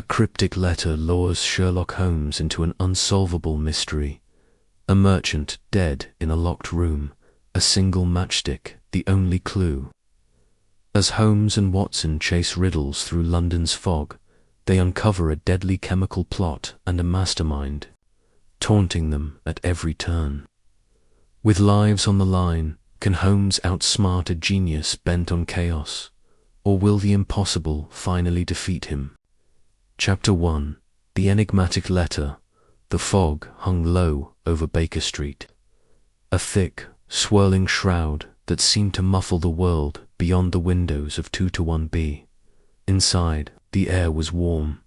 cryptic letter lures Sherlock Holmes into an unsolvable mystery. A merchant dead in a locked room, a single matchstick the only clue. As Holmes and Watson chase riddles through London's fog, they uncover a deadly chemical plot and a mastermind, taunting them at every turn. With lives on the line, can Holmes outsmart a genius bent on chaos, or will the impossible finally defeat him? Chapter 1. The enigmatic letter. The fog hung low over Baker Street. A thick, swirling shroud that seemed to muffle the world beyond the windows of 221B. Inside, the air was warm,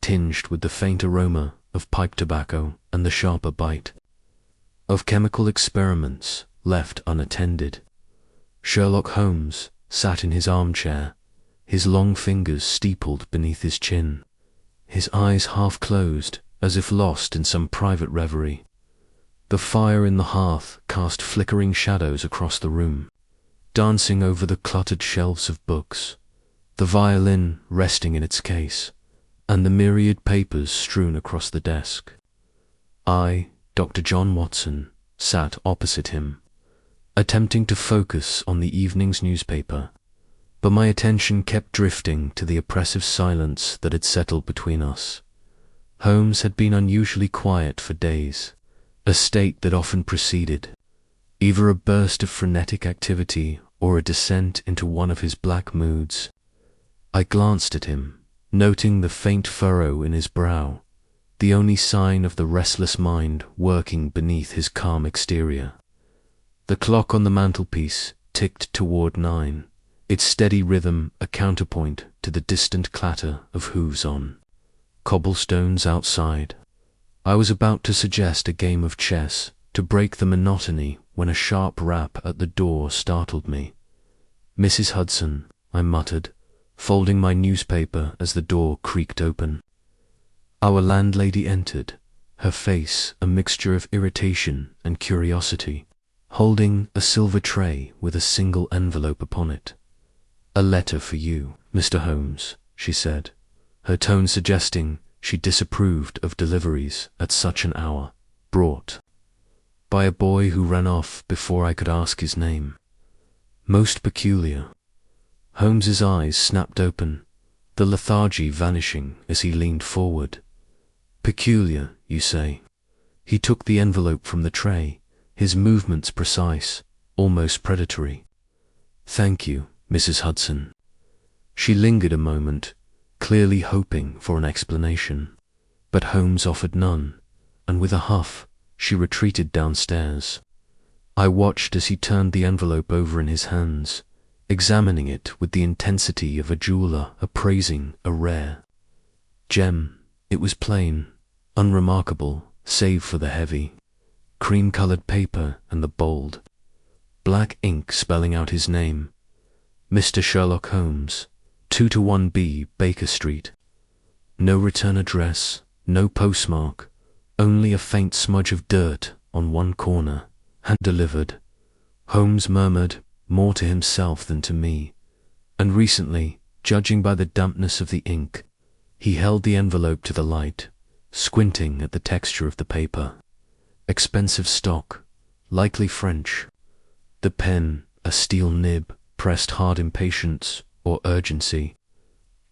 tinged with the faint aroma of pipe tobacco and the sharper bite of chemical experiments left unattended. Sherlock Holmes sat in his armchair, his long fingers steepled beneath his chin, his eyes half closed as if lost in some private reverie. The fire in the hearth cast flickering shadows across the room, dancing over the cluttered shelves of books, the violin resting in its case, and the myriad papers strewn across the desk. I, Dr. John Watson, sat opposite him, attempting to focus on the evening's newspaper, but my attention kept drifting to the oppressive silence that had settled between us. Holmes had been unusually quiet for days, a state that often preceded either a burst of frenetic activity or a descent into one of his black moods. I glanced at him, noting the faint furrow in his brow, the only sign of the restless mind working beneath his calm exterior. The clock on the mantelpiece ticked toward 9, its steady rhythm a counterpoint to the distant clatter of hooves on cobblestones outside. I was about to suggest a game of chess to break the monotony when a sharp rap at the door startled me. "Mrs. Hudson," I muttered, folding my newspaper as the door creaked open. Our landlady entered, her face a mixture of irritation and curiosity, holding a silver tray with a single envelope upon it. "A letter for you, Mr. Holmes," she said, her tone suggesting she disapproved of deliveries at such an hour, brought by a boy who ran off before I could ask his name. Most peculiar. Holmes's eyes snapped open, the lethargy vanishing as he leaned forward. "Peculiar, you say?" He took the envelope from the tray, his movements precise, almost predatory. "Thank you, Mrs. Hudson." She lingered a moment, clearly hoping for an explanation, but Holmes offered none, and with a huff, she retreated downstairs. I watched as he turned the envelope over in his hands, examining it with the intensity of a jeweler appraising a rare gem. It was plain, unremarkable, save for the heavy, cream-colored paper and the bold, black ink spelling out his name, Mr. Sherlock Holmes, 221B Baker Street. No return address, no postmark, only a faint smudge of dirt on one corner, hand-delivered. Holmes murmured, more to himself than to me, and recently, judging by the dampness of the ink, he held the envelope to the light, squinting at the texture of the paper. Expensive stock, likely French. The pen, a steel nib, pressed hard impatience or urgency.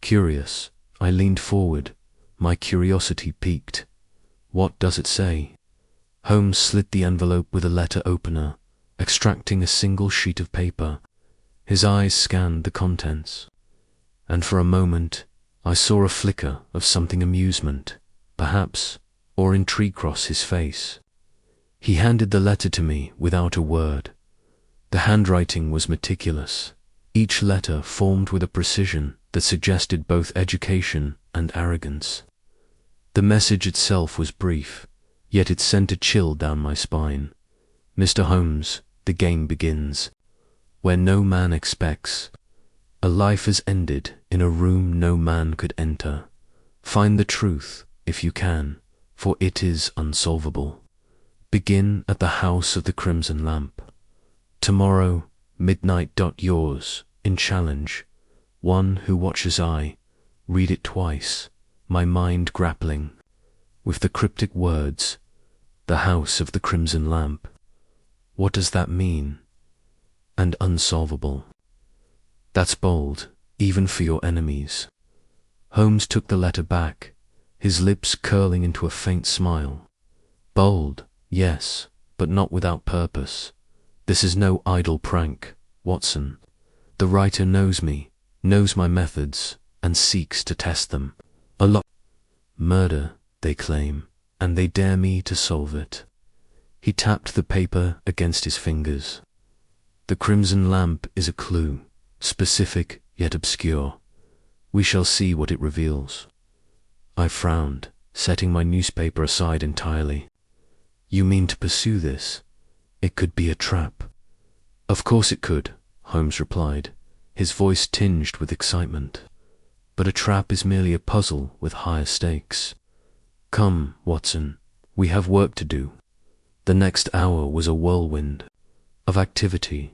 Curious, I leaned forward, my curiosity piqued. What does it say? Holmes slit the envelope with a letter opener, extracting a single sheet of paper. His eyes scanned the contents, and for a moment I saw a flicker of something amusement, perhaps, or intrigue cross his face. He handed the letter to me without a word. The handwriting was meticulous, each letter formed with a precision that suggested both education and arrogance. The message itself was brief, yet it sent a chill down my spine. "Mr. Holmes, the game begins. Where no man expects. A life has ended in a room no man could enter. Find the truth, if you can, for it is unsolvable. Begin at the house of the crimson lamp. Tomorrow, midnight. Yours, in challenge. One who watches I. Read it twice. my mind grappling with the cryptic words, "The House of the Crimson Lamp." What does that mean? And unsolvable. That's bold, even for your enemies. Holmes took the letter back, his lips curling into a faint smile. Bold, yes, but not without purpose. This is no idle prank, Watson. The writer knows me, knows my methods, and seeks to test them. Murder, they claim, and they dare me to solve it. He tapped the paper against his fingers. The crimson lamp is a clue, specific yet obscure. We shall see what it reveals. I frowned, setting my newspaper aside entirely. You mean to pursue this? It could be a trap. Of course it could, Holmes replied, his voice tinged with excitement. But a trap is merely a puzzle with higher stakes. Come, Watson, we have work to do. The next hour was a whirlwind of activity.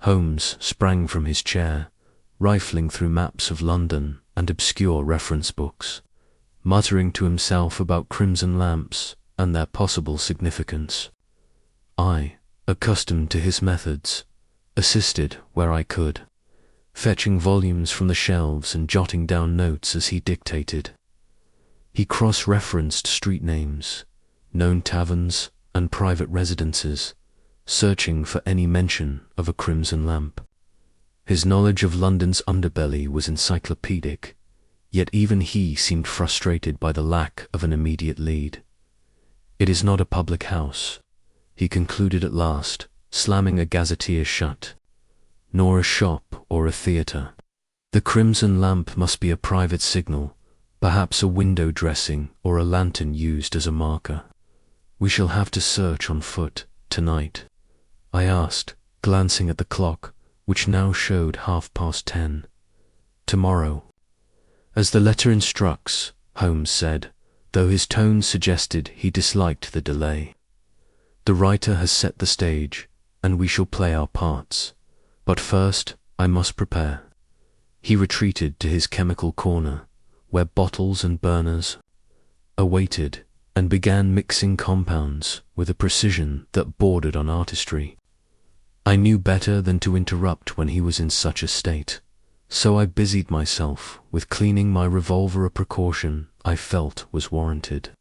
Holmes sprang from his chair, rifling through maps of London and obscure reference books, muttering to himself about crimson lamps and their possible significance. I, accustomed to his methods, assisted where I could, fetching volumes from the shelves and jotting down notes as he dictated. He cross-referenced street names, known taverns, and private residences, searching for any mention of a crimson lamp. His knowledge of London's underbelly was encyclopedic, yet even he seemed frustrated by the lack of an immediate lead. It is not a public house, he concluded at last, slamming a gazetteer shut, nor a shop or a theatre. The crimson lamp must be a private signal, perhaps a window dressing or a lantern used as a marker. We shall have to search on foot tonight, I asked, glancing at the clock, which now showed 10:30. Tomorrow. As the letter instructs, Holmes said, though his tone suggested he disliked the delay. The writer has set the stage, and we shall play our parts. But first, I must prepare. He retreated to his chemical corner, where bottles and burners awaited, and began mixing compounds with a precision that bordered on artistry. I knew better than to interrupt when he was in such a state, so I busied myself with cleaning my revolver, a precaution I felt was warranted.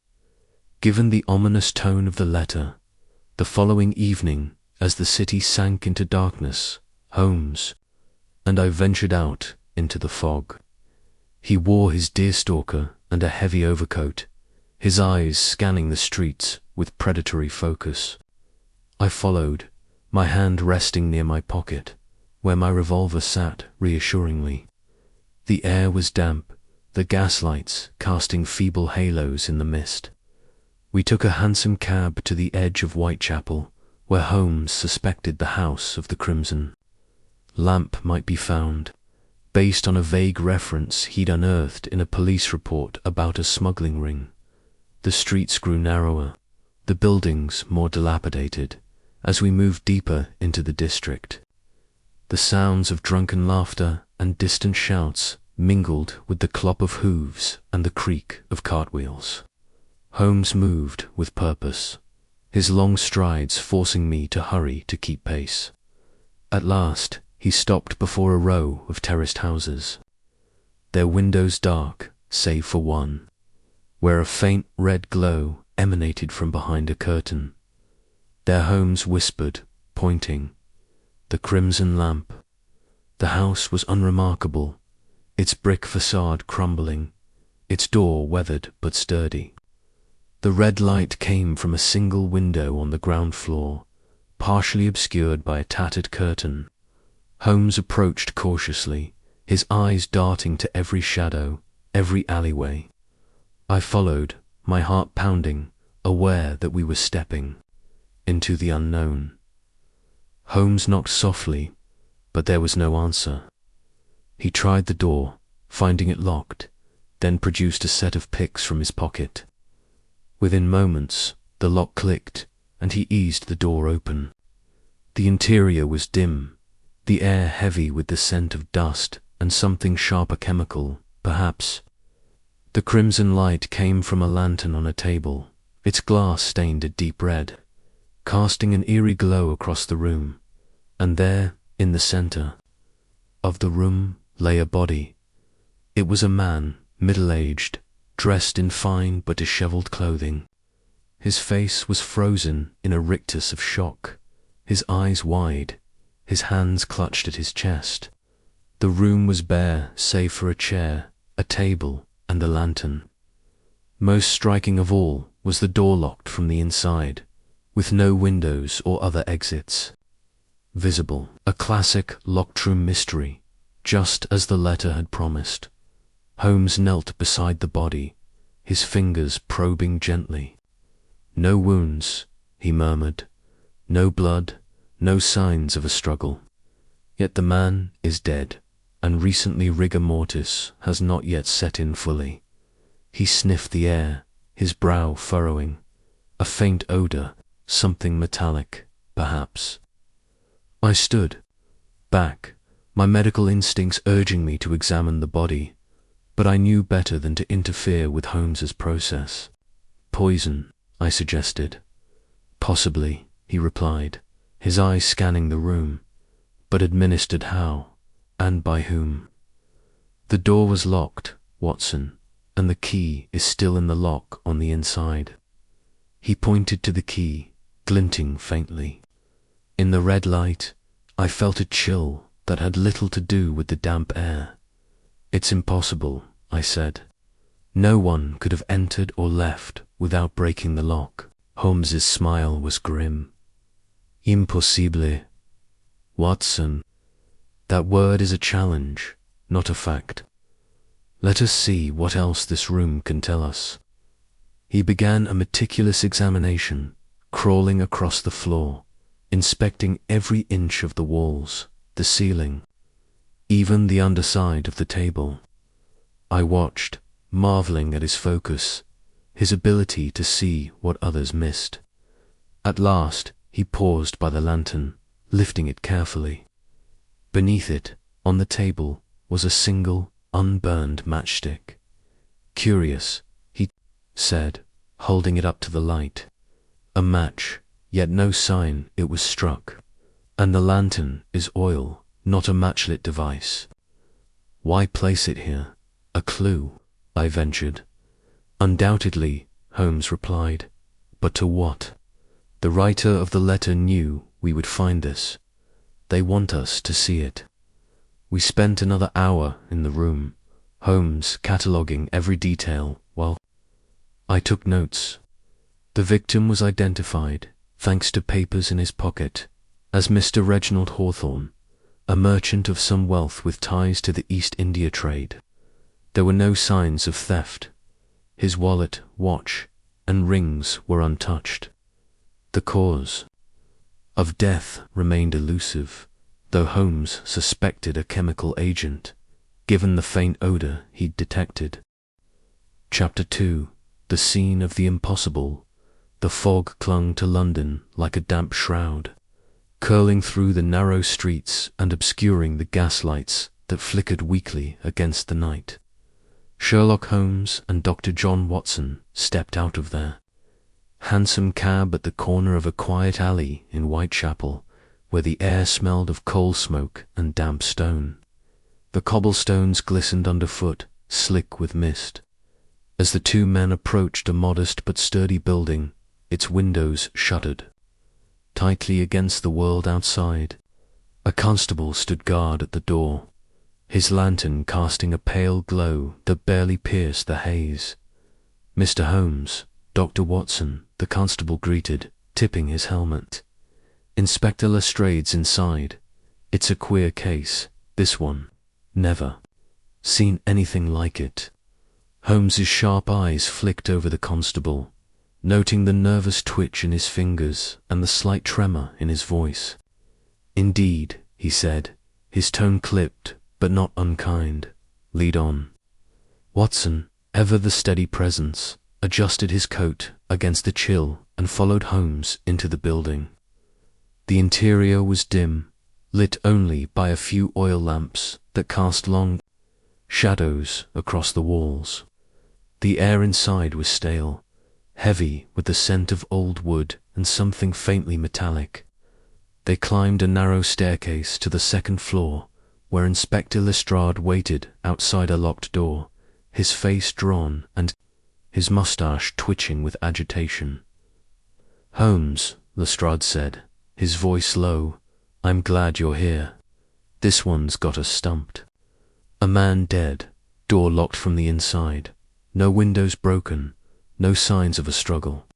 Given the ominous tone of the letter, the following evening, as the city sank into darkness, Holmes and I ventured out into the fog. He wore his deerstalker and a heavy overcoat, his eyes scanning the streets with predatory focus. I followed, my hand resting near my pocket, where my revolver sat reassuringly. The air was damp, the gaslights casting feeble halos in the mist. We took a hansom cab to the edge of Whitechapel, where Holmes suspected the House of the Crimson Lamp might be found, based on a vague reference he'd unearthed in a police report about a smuggling ring. The streets grew narrower, the buildings more dilapidated, as we moved deeper into the district. The sounds of drunken laughter and distant shouts mingled with the clop of hooves and the creak of cartwheels. Holmes moved with purpose, his long strides forcing me to hurry to keep pace. At last, he stopped before a row of terraced houses, their windows dark, save for one, where a faint red glow emanated from behind a curtain. Their Holmes whispered, pointing, "The crimson lamp." The house was unremarkable, its brick facade crumbling, its door weathered but sturdy. The red light came from a single window on the ground floor, partially obscured by a tattered curtain. Holmes approached cautiously, his eyes darting to every shadow, every alleyway. I followed, my heart pounding, aware that we were stepping into the unknown. Holmes knocked softly, but there was no answer. He tried the door, finding it locked, then produced a set of picks from his pocket. Within moments, the lock clicked, and he eased the door open. The interior was dim, the air heavy with the scent of dust and something sharper chemical, perhaps The crimson light came from a lantern on a table, its glass stained a deep red, casting an eerie glow across the room, and there, in the center of the room, lay a body. It was a man, middle-aged, dressed in fine but disheveled clothing. His face was frozen in a rictus of shock, his eyes wide, his hands clutched at his chest. The room was bare save for a chair, a table, and a lantern. Most striking of all was the door locked from the inside, with no windows or other exits visible. A classic locked-room mystery, just as the letter had promised. Holmes knelt beside the body, his fingers probing gently. "No wounds," he murmured. "No blood, no signs of a struggle. Yet the man is dead, and recently rigor mortis has not yet set in fully." He sniffed the air, his brow furrowing. A faint odor, something metallic, perhaps. I stood back, my medical instincts urging me to examine the body, but I knew better than to interfere with Holmes's process. "Poison," I suggested. "Possibly," he replied, his eyes scanning the room. "But administered how, and by whom?" "The door was locked, Watson, and the key is still in the lock on the inside." He pointed to the key, glinting faintly. In the red light, I felt a chill that had little to do with the damp air. "It's impossible," I said. "No one could have entered or left without breaking the lock." Holmes's smile was grim. "Impossible, Watson. That word is a challenge, not a fact. Let us see what else this room can tell us." He began a meticulous examination, crawling across the floor, inspecting every inch of the walls, the ceiling, even the underside of the table. I watched, marveling at his focus, his ability to see what others missed. At last, he paused by the lantern, lifting it carefully. Beneath it, on the table, was a single, unburned matchstick. "Curious," he said, holding it up to the light. "A match, yet no sign it was struck. And the lantern is oil, not a matchlit device. Why place it here? A clue?" I ventured. "Undoubtedly," Holmes replied. "But to what? The writer of the letter knew we would find this. They want us to see it." We spent another hour in the room, Holmes cataloguing every detail while I took notes. The victim was identified, thanks to papers in his pocket, as Mr. Reginald Hawthorne, a merchant of some wealth with ties to the East India trade. There were no signs of theft. His wallet, watch, and rings were untouched. The cause of death remained elusive, though Holmes suspected a chemical agent, given the faint odor he'd detected. Chapter 2. The scene of the impossible. The fog clung to London like a damp shroud, curling through the narrow streets and obscuring the gaslights that flickered weakly against the night. Sherlock Holmes and Dr. John Watson stepped out of their hansom cab at the corner of a quiet alley in Whitechapel, where the air smelled of coal smoke and damp stone. The cobblestones glistened underfoot, slick with mist. As the two men approached a modest but sturdy building, its windows shuttered tightly against the world outside. A constable stood guard at the door, his lantern casting a pale glow that barely pierced the haze. "Mr. Holmes, Dr. Watson," the constable greeted, tipping his helmet. "Inspector Lestrade's inside. It's a queer case, this one. Never seen anything like it." Holmes's sharp eyes flicked over the constable, noting the nervous twitch in his fingers and the slight tremor in his voice. "Indeed," he said, his tone clipped but not unkind. "Lead on." Watson, ever the steady presence, adjusted his coat against the chill and followed Holmes into the building. The interior was dim, lit only by a few oil lamps that cast long shadows across the walls. The air inside was stale, heavy with the scent of old wood and something faintly metallic. They climbed a narrow staircase to the second floor, where Inspector Lestrade waited outside a locked door, his face drawn and his moustache twitching with agitation. "Holmes," Lestrade said, his voice low, "I'm glad you're here. This one's got us stumped. A man dead, door locked from the inside, no windows broken, no signs of a struggle.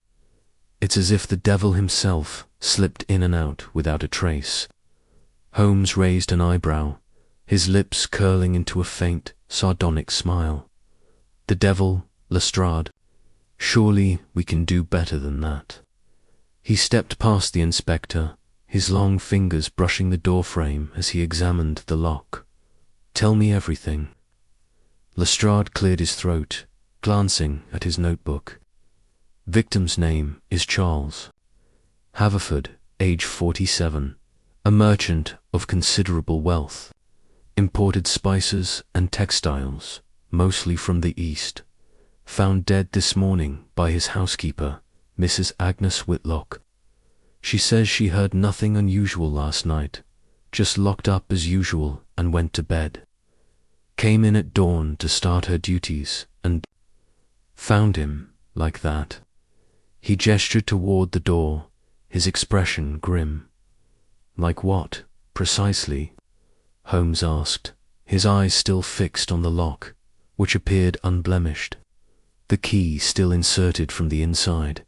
It's as if the devil himself slipped in and out without a trace." Holmes raised an eyebrow, his lips curling into a faint, sardonic smile. "The devil, Lestrade? Surely we can do better than that." He stepped past the inspector, his long fingers brushing the doorframe as he examined the lock. "Tell me everything." Lestrade cleared his throat, glancing at his notebook. "Victim's name is Charles. Haverford, age 47, a merchant of considerable wealth. Imported spices and textiles, mostly from the East. Found dead this morning by his housekeeper, Mrs. Agnes Whitlock. She says she heard nothing unusual last night, just locked up as usual and went to bed. Came in at dawn to start her duties and found him like that." He gestured toward the door, his expression grim. "Like what, precisely?" Holmes asked, his eyes still fixed on the lock, which appeared unblemished, the key still inserted from the inside,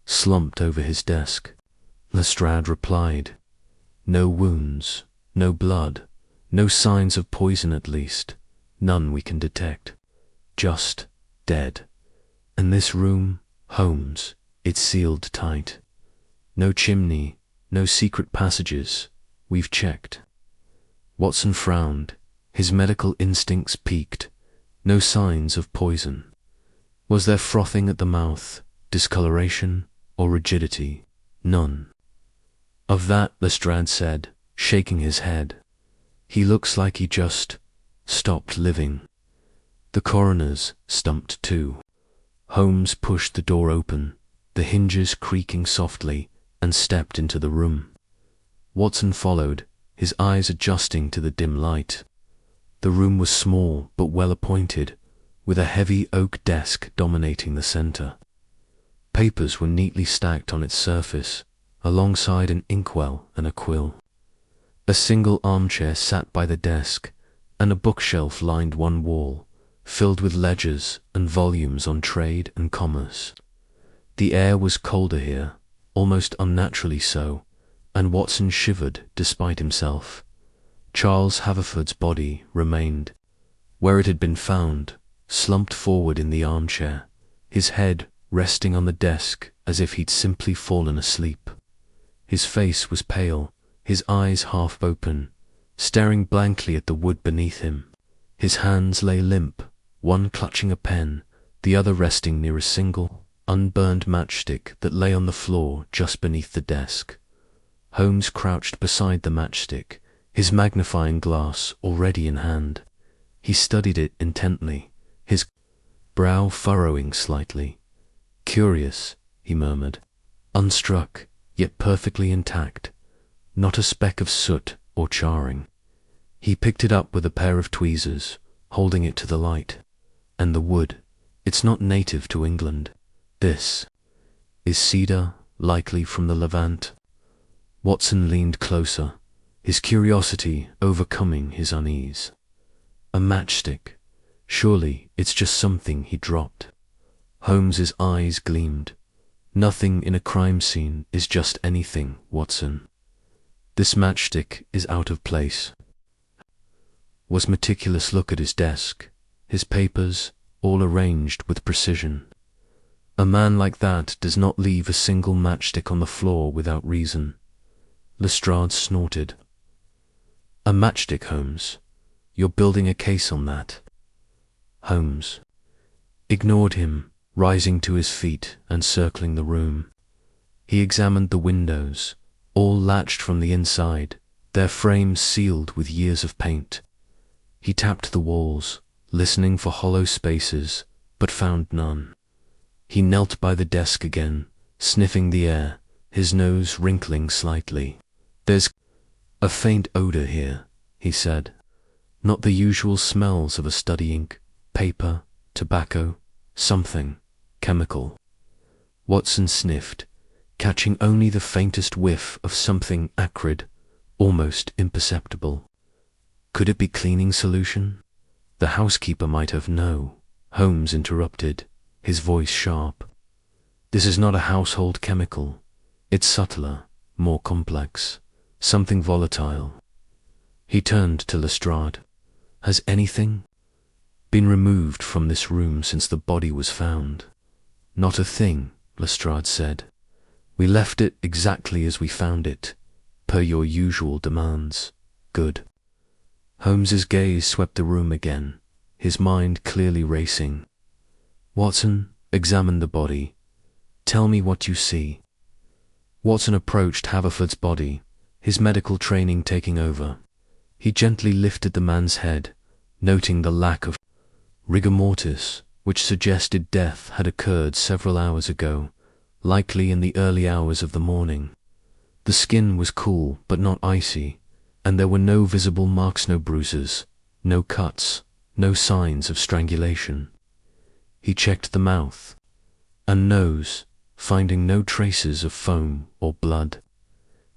slumped over his desk. Lestrade replied, "No wounds, no blood, no signs of poison at least, none we can detect. Just dead. And this room, Holmes, it's sealed tight. No chimney, no secret passages, we've checked." Watson frowned, his medical instincts piqued. No signs of poison. Was there frothing at the mouth, discoloration, or rigidity? None. "Of that," Lestrade said, shaking his head. "He looks like he just stopped living." The coroner's stumped too. Holmes pushed the door open, the hinges creaking softly, and stepped into the room. Watson followed, his eyes adjusting to the dim light. The room was small but well appointed, with a heavy oak desk dominating the center. Papers were neatly stacked on its surface, alongside an inkwell and a quill. A single armchair sat by the desk, and a bookshelf lined one wall, filled with ledgers and volumes on trade and commerce. The air was colder here, almost unnaturally so, and Watson shivered despite himself. Charles Haverford's body remained where it had been found, slumped forward in the armchair, his head resting on the desk as if he'd simply fallen asleep. His face was pale, his eyes half open, staring blankly at the wood beneath him. His hands lay limp, one clutching a pen, the other resting near a single, unburned matchstick that lay on the floor just beneath the desk. Holmes crouched beside the matchstick, his magnifying glass already in hand. He studied it intently, his brow furrowing slightly. "Curious," he murmured, "unstruck, yet perfectly intact, not a speck of soot or charring." He picked it up with a pair of tweezers, holding it to the light. "And the wood, it's not native to England. This is cedar, likely from the Levant." Watson leaned closer, his curiosity overcoming his unease. "A matchstick. Surely it's just something he dropped." Holmes's eyes gleamed. "Nothing in a crime scene is just anything, Watson. This matchstick is out of place." Was meticulous look at his desk, his papers all arranged with precision. A man like that does not leave a single matchstick on the floor without reason. Lestrade snorted. "A matchstick, Holmes? You're building a case on that?" Holmes ignored him, rising to his feet and circling the room. He examined the windows, all latched from the inside, their frames sealed with years of paint. He tapped the walls, listening for hollow spaces, but found none. He knelt by the desk again, sniffing the air, his nose wrinkling slightly. "There's a faint odor here," he said. "Not the usual smells of a study ink, paper, tobacco, something chemical." Watson sniffed, catching only the faintest whiff of something acrid, almost imperceptible. Could it be cleaning solution? The housekeeper might have. "No," Holmes interrupted, his voice sharp. "This is not a household chemical. It's subtler, more complex, something volatile." He turned to Lestrade. "Has anything been removed from this room since the body was found?" "Not a thing," Lestrade said. "We left it exactly as we found it, per your usual demands." "Good." Holmes's gaze swept the room again, his mind clearly racing. "Watson, examine the body. Tell me what you see." Watson approached Haverford's body, his medical training taking over. He gently lifted the man's head, noting the lack of rigor mortis, which suggested death had occurred several hours ago, likely in the early hours of the morning. The skin was cool but not icy, and there were no visible marks, no bruises, no cuts, no signs of strangulation. He checked the mouth and nose, finding no traces of foam or blood.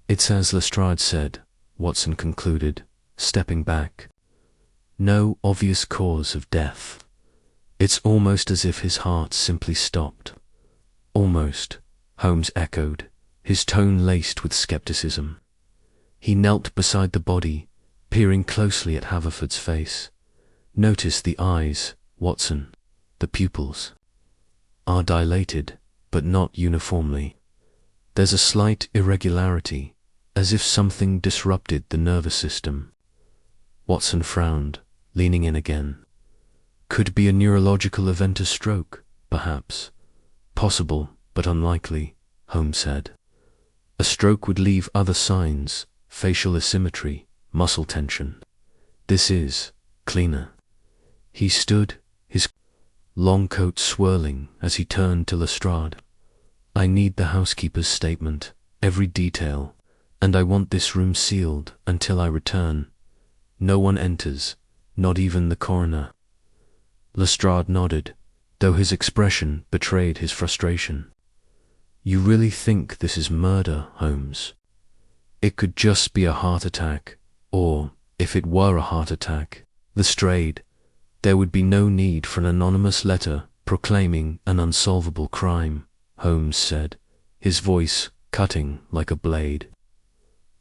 "It's as Lestrade said," Watson concluded, stepping back. "No obvious cause of death. It's almost as if his heart simply stopped." "Almost," Holmes echoed, his tone laced with skepticism. He knelt beside the body, peering closely at Haverford's face. "Notice the eyes, Watson. The pupils are dilated, but not uniformly. There's a slight irregularity, as if something disrupted the nervous system." Watson frowned, leaning in again. "Could be a neurological event, a stroke, perhaps." "Possible, but unlikely," Holmes said. "A stroke would leave other signs, facial asymmetry, muscle tension. This is cleaner." He stood, his long coat swirling as he turned to Lestrade. "I need the housekeeper's statement, every detail, and I want this room sealed until I return. No one enters, not even the coroner." Lestrade nodded, though his expression betrayed his frustration. "You really think this is murder, Holmes? It could just be a heart attack, or, if it were a heart attack, Lestrade, there would be no need for an anonymous letter proclaiming an unsolvable crime," Holmes said, his voice cutting like a blade.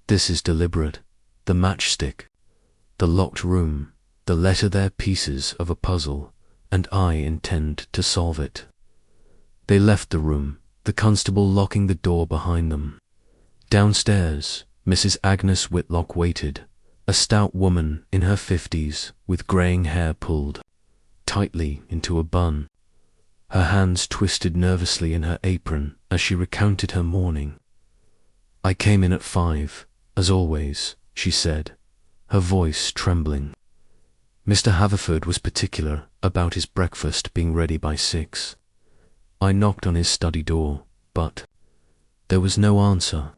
"This is deliberate. The matchstick, the locked room, the letter, they're pieces of a puzzle, and I intend to solve it." They left the room, the constable locking the door behind them. Downstairs, Mrs. Agnes Whitlock waited, a stout woman in her 50s with greying hair pulled tightly into a bun. Her hands twisted nervously in her apron as she recounted her morning. "I came in at 5, as always," she said, her voice trembling. "Mr. Haverford was particular about his breakfast being ready by 6. I knocked on his study door, but there was no answer.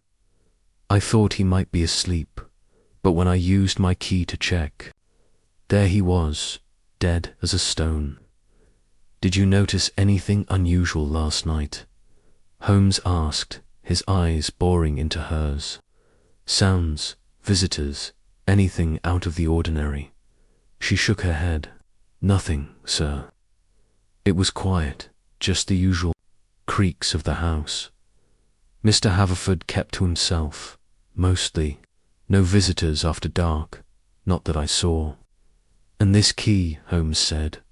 I thought he might be asleep, but when I used my key to check, there he was, dead as a stone." "Did you notice anything unusual last night?" Holmes asked, his eyes boring into hers. "Sounds, visitors, anything out of the ordinary?" She shook her head. "Nothing, sir. It was quiet, just the usual creaks of the house. Mr. Haverford kept to himself, mostly. No visitors after dark, not that I saw." "And this key," Holmes said,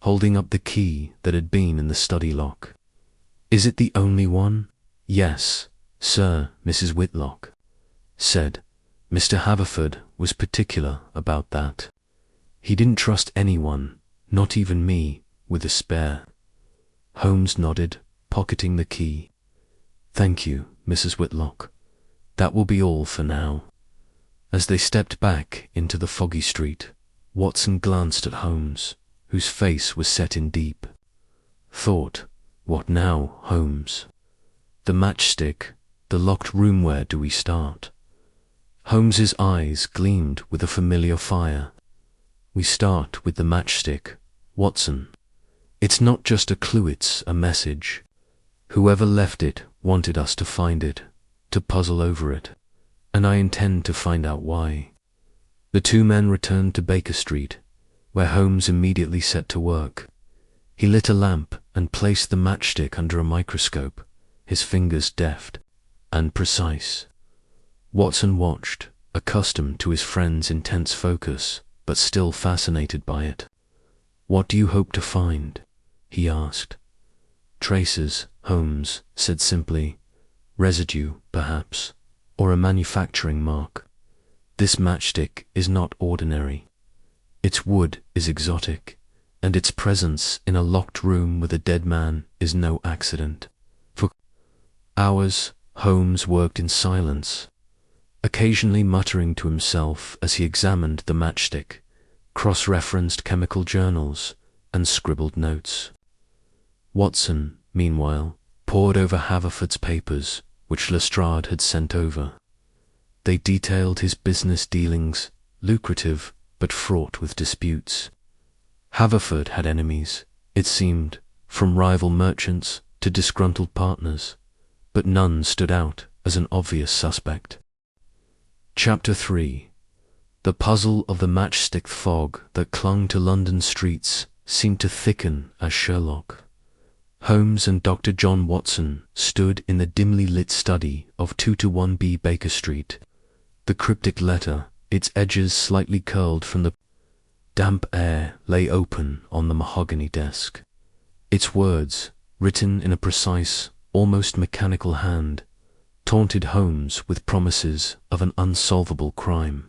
holding up the key that had been in the study lock. "Is it the only one?" "Yes, sir," Mrs. Whitlock said. "Mr. Haverford was particular about that. He didn't trust anyone, not even me, with a spare." Holmes nodded, pocketing the key. "Thank you, Mrs. Whitlock. That will be all for now." As they stepped back into the foggy street, Watson glanced at Holmes, whose face was set in deep, thought, "What now, Holmes? The matchstick, the locked room, where do we start?" Holmes's eyes gleamed with a familiar fire. "We start with the matchstick, Watson. It's not just a clue, it's a message. Whoever left it wanted us to find it, to puzzle over it, and I intend to find out why." The two men returned to Baker Street, where Holmes immediately set to work. He lit a lamp and placed the matchstick under a microscope, his fingers deft and precise. Watson watched, accustomed to his friend's intense focus, but still fascinated by it. "What do you hope to find?" he asked. "Traces," Holmes said simply. "Residue, perhaps, or a manufacturing mark. This matchstick is not ordinary. Its wood is exotic, and its presence in a locked room with a dead man is no accident." For hours, Holmes worked in silence, occasionally muttering to himself as he examined the matchstick, cross-referenced chemical journals, and scribbled notes. Watson, meanwhile, pored over Haverford's papers, which Lestrade had sent over. They detailed his business dealings, lucrative but fraught with disputes. Haverford had enemies, it seemed, from rival merchants to disgruntled partners, but none stood out as an obvious suspect. Chapter 3. The puzzle of the matchstick. Fog that clung to London streets seemed to thicken as Sherlock Holmes and Dr. John Watson stood in the dimly lit study of 221B Baker Street. The cryptic letter, its edges slightly curled from the damp air, lay open on the mahogany desk. Its words, written in a precise, almost mechanical hand, taunted Holmes with promises of an unsolvable crime.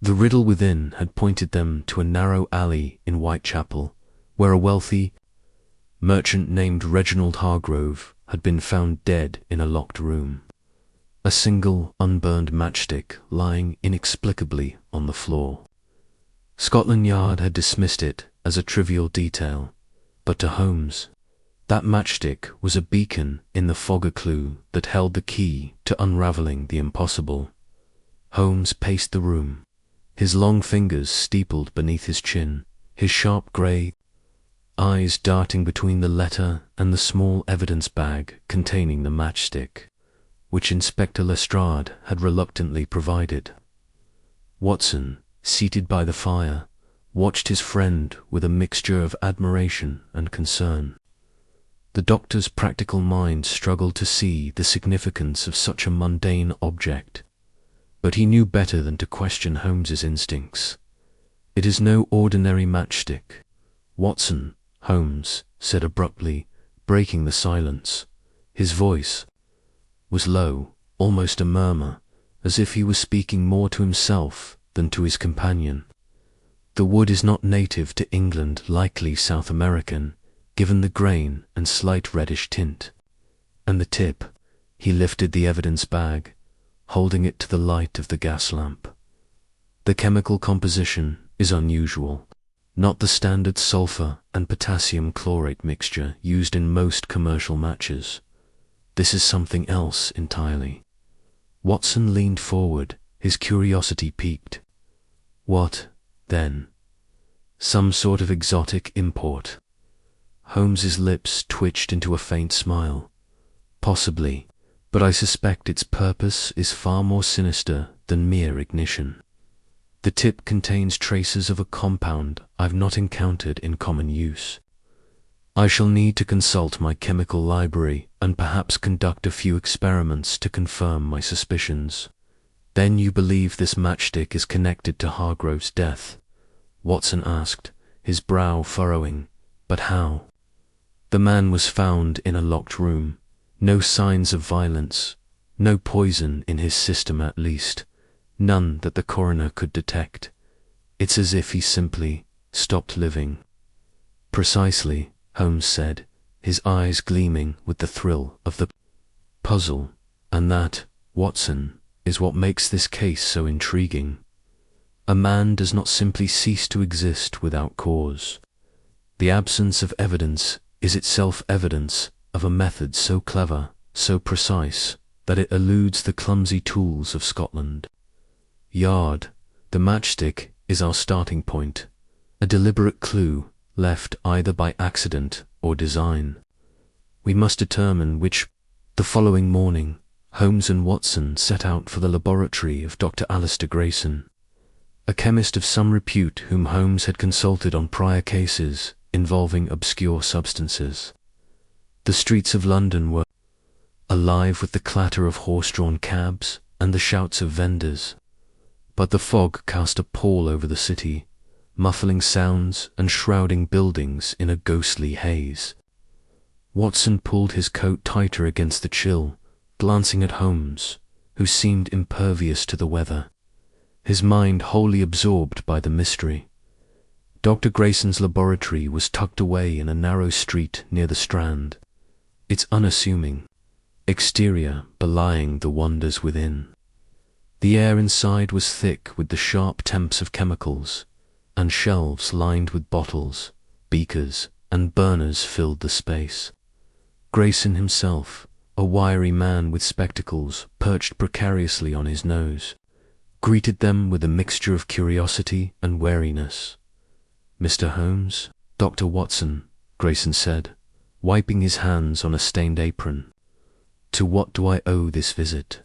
The riddle within had pointed them to a narrow alley in Whitechapel, where a wealthy merchant named Reginald Hargrove had been found dead in a locked room, a single unburned matchstick lying inexplicably on the floor. Scotland Yard had dismissed it as a trivial detail, but to Holmes, that matchstick was a beacon in the fog, a clue that held the key to unravelling the impossible. Holmes paced the room, his long fingers steepled beneath his chin, his sharp grey eyes darting between the letter and the small evidence bag containing the matchstick, which Inspector Lestrade had reluctantly provided. Watson, seated by the fire, watched his friend with a mixture of admiration and concern. The doctor's practical mind struggled to see the significance of such a mundane object, but he knew better than to question Holmes's instincts. "It is no ordinary matchstick, Watson," Holmes said abruptly, breaking the silence. His voice was low, almost a murmur, as if he was speaking more to himself than to his companion. "The wood is not native to England, likely South American, given the grain and slight reddish tint. And the tip," he lifted the evidence bag, holding it to the light of the gas lamp. "The chemical composition is unusual, not the standard sulfur and potassium chlorate mixture used in most commercial matches. This is something else entirely." Watson leaned forward, his curiosity piqued. "What, then? Some sort of exotic import?" Holmes's lips twitched into a faint smile. "Possibly, but I suspect its purpose is far more sinister than mere ignition. The tip contains traces of a compound I've not encountered in common use. I shall need to consult my chemical library and perhaps conduct a few experiments to confirm my suspicions." "Then you believe this matchstick is connected to Hargrove's death?" Watson asked, his brow furrowing. "But how?" "The man was found in a locked room. No signs of violence, no poison in his system, at least, none that the coroner could detect. It's as if he simply stopped living." "Precisely," Holmes said, his eyes gleaming with the thrill of the puzzle. "And that, Watson, is what makes this case so intriguing. A man does not simply cease to exist without cause. The absence of evidence is itself evidence of a method so clever, so precise, that it eludes the clumsy tools of Scotland. Yard, the matchstick, is our starting point, a deliberate clue left either by accident or design. We must determine which. The following morning, Holmes and Watson set out for the laboratory of Dr. Alistair Grayson, a chemist of some repute whom Holmes had consulted on prior cases involving obscure substances. The streets of London were alive with the clatter of horse-drawn cabs and the shouts of vendors, but the fog cast a pall over the city, muffling sounds and shrouding buildings in a ghostly haze. Watson pulled his coat tighter against the chill, glancing at Holmes, who seemed impervious to the weather, his mind wholly absorbed by the mystery. Dr. Grayson's laboratory was tucked away in a narrow street near the Strand, its unassuming exterior belying the wonders within. The air inside was thick with the sharp temps of chemicals, and shelves lined with bottles, beakers, and burners filled the space. Grayson himself, a wiry man with spectacles perched precariously on his nose, greeted them with a mixture of curiosity and wariness. "Mr. Holmes, Dr. Watson," Grayson said, wiping his hands on a stained apron. "To what do I owe this visit?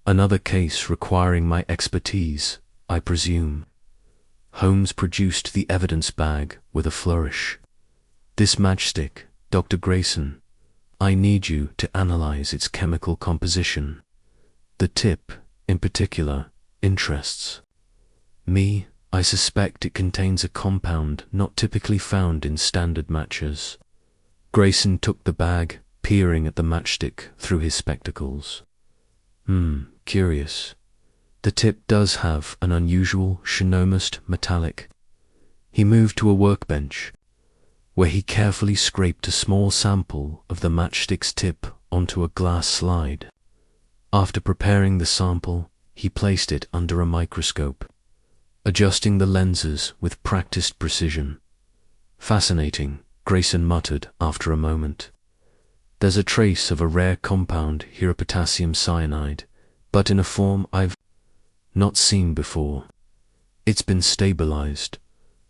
Another case requiring my expertise, I presume." Holmes produced the evidence bag with a flourish. "This matchstick, Dr. Grayson, I need you to analyze its chemical composition. The tip, in particular, interests me. I suspect it contains a compound not typically found in standard matches." Grayson took the bag, peering at the matchstick through his spectacles. Curious. The tip does have an unusual Shinomist metallic." He moved to a workbench, where he carefully scraped a small sample of the matchstick's tip onto a glass slide. After preparing the sample, he placed it under a microscope, adjusting the lenses with practiced precision. "Fascinating," Grayson muttered after a moment. "There's a trace of a rare compound here, potassium cyanide, but in a form I've not seen before. It's been stabilized,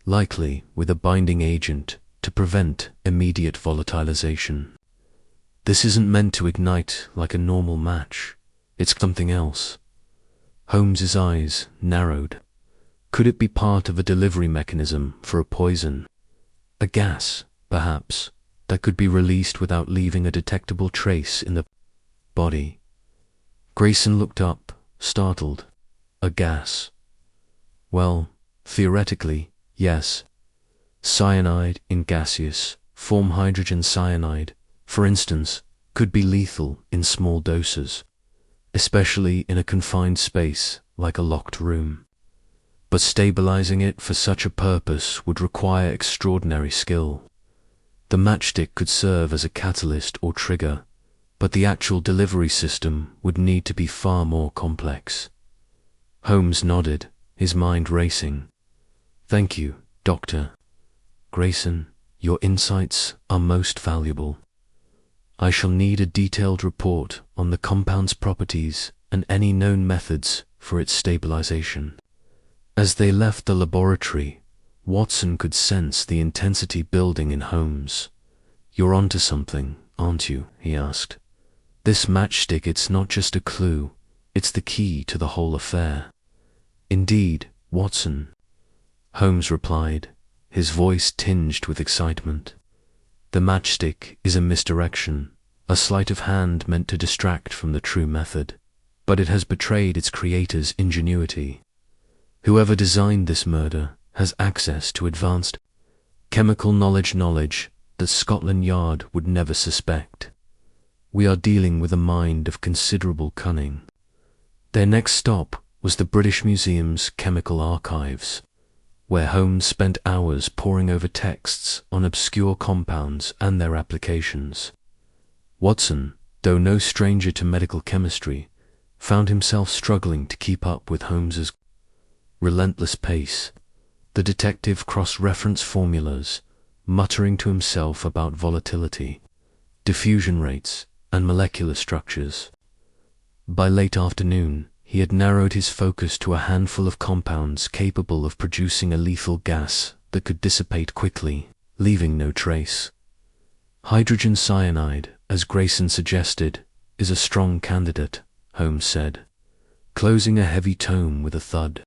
likely with a binding agent to prevent immediate volatilization. This isn't meant to ignite like a normal match. It's something else." Holmes's eyes narrowed. Could it be part of a delivery mechanism for a poison? A gas, perhaps, that could be released without leaving a detectable trace in the body? Grayson looked up, startled. A gas? Well, theoretically, yes. Cyanide in gaseous form, hydrogen cyanide, for instance, could be lethal in small doses, especially in a confined space like a locked room. But stabilizing it for such a purpose would require extraordinary skill. The matchstick could serve as a catalyst or trigger, but the actual delivery system would need to be far more complex. Holmes nodded, his mind racing. "Thank you, Doctor Grayson. Your insights are most valuable. I shall need a detailed report on the compound's properties and any known methods for its stabilization." As they left the laboratory, Watson could sense the intensity building in Holmes. "You're onto something, aren't you?" he asked. "This matchstick, it's not just a clue, it's the key to the whole affair." "Indeed, Watson," Holmes replied, his voice tinged with excitement. "The matchstick is a misdirection, a sleight of hand meant to distract from the true method, but it has betrayed its creator's ingenuity. Whoever designed this murder has access to advanced chemical knowledge that Scotland Yard would never suspect. We are dealing with a mind of considerable cunning." Their next stop was the British Museum's Chemical Archives, where Holmes spent hours poring over texts on obscure compounds and their applications. Watson, though no stranger to medical chemistry, found himself struggling to keep up with Holmes's relentless pace. The detective cross-referenced formulas, muttering to himself about volatility, diffusion rates, and molecular structures. By late afternoon, he had narrowed his focus to a handful of compounds capable of producing a lethal gas that could dissipate quickly, leaving no trace. Hydrogen cyanide, as Grayson suggested, is a strong candidate, Holmes said, closing a heavy tome with a thud.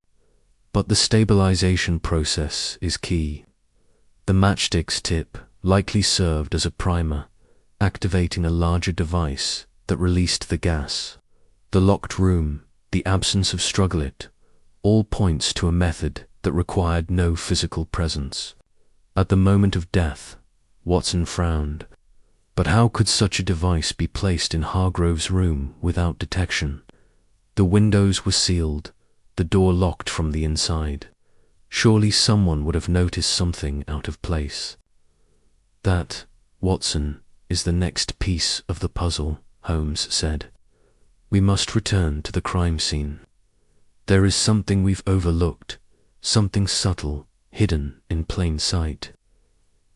But the stabilization process is key. The matchstick's tip likely served as a primer, activating a larger device that released the gas. The locked room, the absence of struggle-it, all points to a method that required no physical presence. At the moment of death, Watson frowned. But how could such a device be placed in Hargrove's room without detection? The windows were sealed, the door locked from the inside. Surely someone would have noticed something out of place. That, Watson, is the next piece of the puzzle, Holmes said. We must return to the crime scene. There is something we've overlooked, something subtle, hidden in plain sight.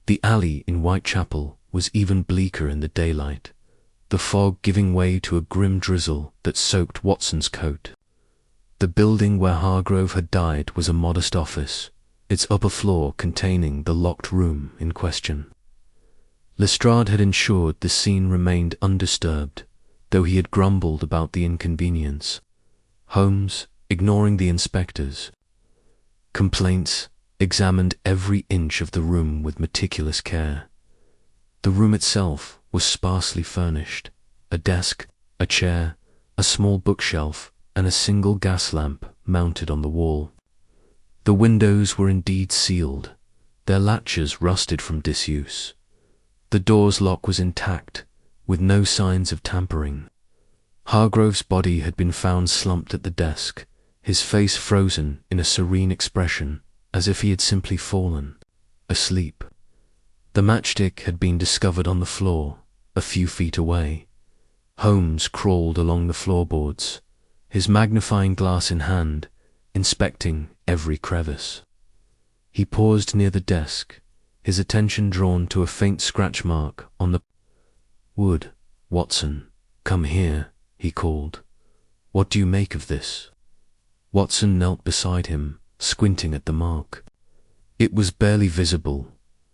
The alley in Whitechapel was even bleaker in the daylight, the fog giving way to a grim drizzle that soaked Watson's coat. The building where Hargrove had died was a modest office, its upper floor containing the locked room in question. Lestrade had ensured the scene remained undisturbed, though he had grumbled about the inconvenience. Holmes, ignoring the inspector's complaints, examined every inch of the room with meticulous care. The room itself was sparsely furnished. A desk, a chair, a small bookshelf, and a single gas lamp mounted on the wall. The windows were indeed sealed, their latches rusted from disuse. The door's lock was intact, with no signs of tampering. Hargrove's body had been found slumped at the desk, his face frozen in a serene expression, as if he had simply fallen, asleep. The matchstick had been discovered on the floor, a few feet away. Holmes crawled along the floorboards, his magnifying glass in hand, inspecting every crevice. He paused near the desk, his attention drawn to a faint scratch mark on the wood. Watson, come here, he called. What do you make of this? Watson knelt beside him, squinting at the mark. It was barely visible,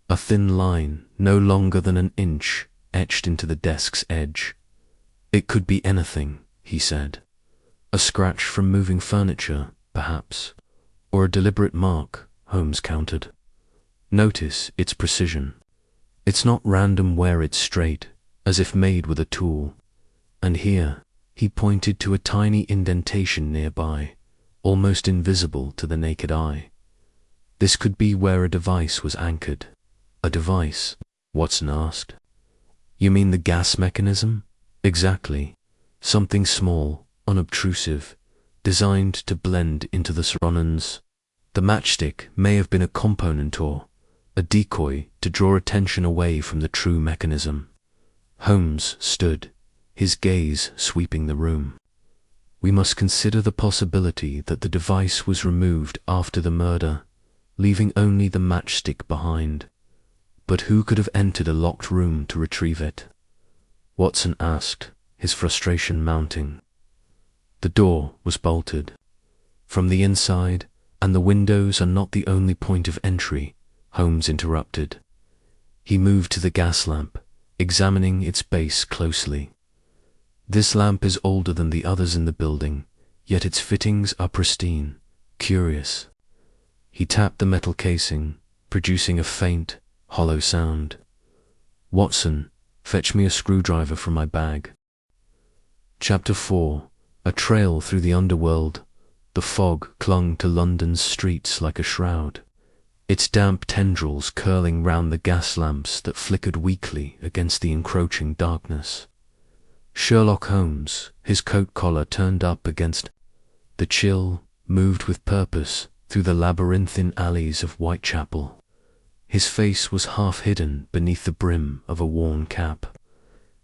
a thin line, no longer than an inch, etched into the desk's edge. It could be anything, he said. A scratch from moving furniture, perhaps, or a deliberate mark, Holmes countered. Notice its precision. It's not random where it's straight, as if made with a tool. And here, he pointed to a tiny indentation nearby, almost invisible to the naked eye. This could be where a device was anchored. A device? Watson asked. You mean the gas mechanism? Exactly. Something small, unobtrusive, designed to blend into the surroundings. The matchstick may have been a component or a decoy to draw attention away from the true mechanism. Holmes stood, his gaze sweeping the room. We must consider the possibility that the device was removed after the murder, leaving only the matchstick behind. But who could have entered a locked room to retrieve it? Watson asked, his frustration mounting. The door was bolted. From the inside, and the windows are not the only point of entry, Holmes interrupted. He moved to the gas lamp, examining its base closely. This lamp is older than the others in the building, yet its fittings are pristine, curious. He tapped the metal casing, producing a faint, hollow sound. Watson, fetch me a screwdriver from my bag. Chapter 4. A trail through the underworld. The fog clung to London's streets like a shroud, its damp tendrils curling round the gas lamps that flickered weakly against the encroaching darkness. Sherlock Holmes, his coat collar turned up against the chill, moved with purpose through the labyrinthine alleys of Whitechapel. His face was half hidden beneath the brim of a worn cap,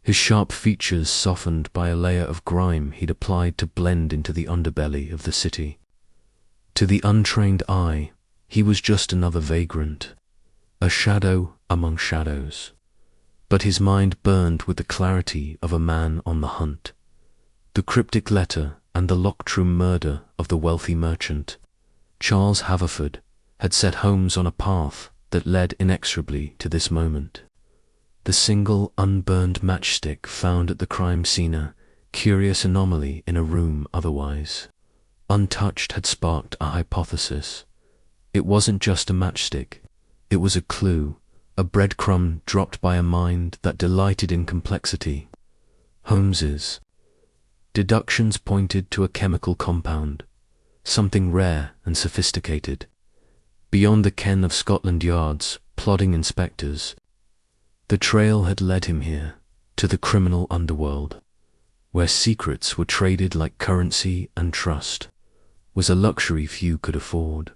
his sharp features softened by a layer of grime he'd applied to blend into the underbelly of the city. To the untrained eye, he was just another vagrant. a shadow among shadows. But his mind burned with the clarity of a man on the hunt. The cryptic letter and the locked room murder of the wealthy merchant, Charles Haverford, had set Holmes on a path that led inexorably to this moment. The single unburned matchstick found at the crime scene, a curious anomaly in a room otherwise untouched, had sparked a hypothesis. It wasn't just a matchstick, it was a clue, a breadcrumb dropped by a mind that delighted in complexity. Holmes's deductions pointed to a chemical compound, something rare and sophisticated, beyond the ken of Scotland Yard's plodding inspectors. The trail had led him here, to the criminal underworld, where secrets were traded like currency and trust was a luxury few could afford.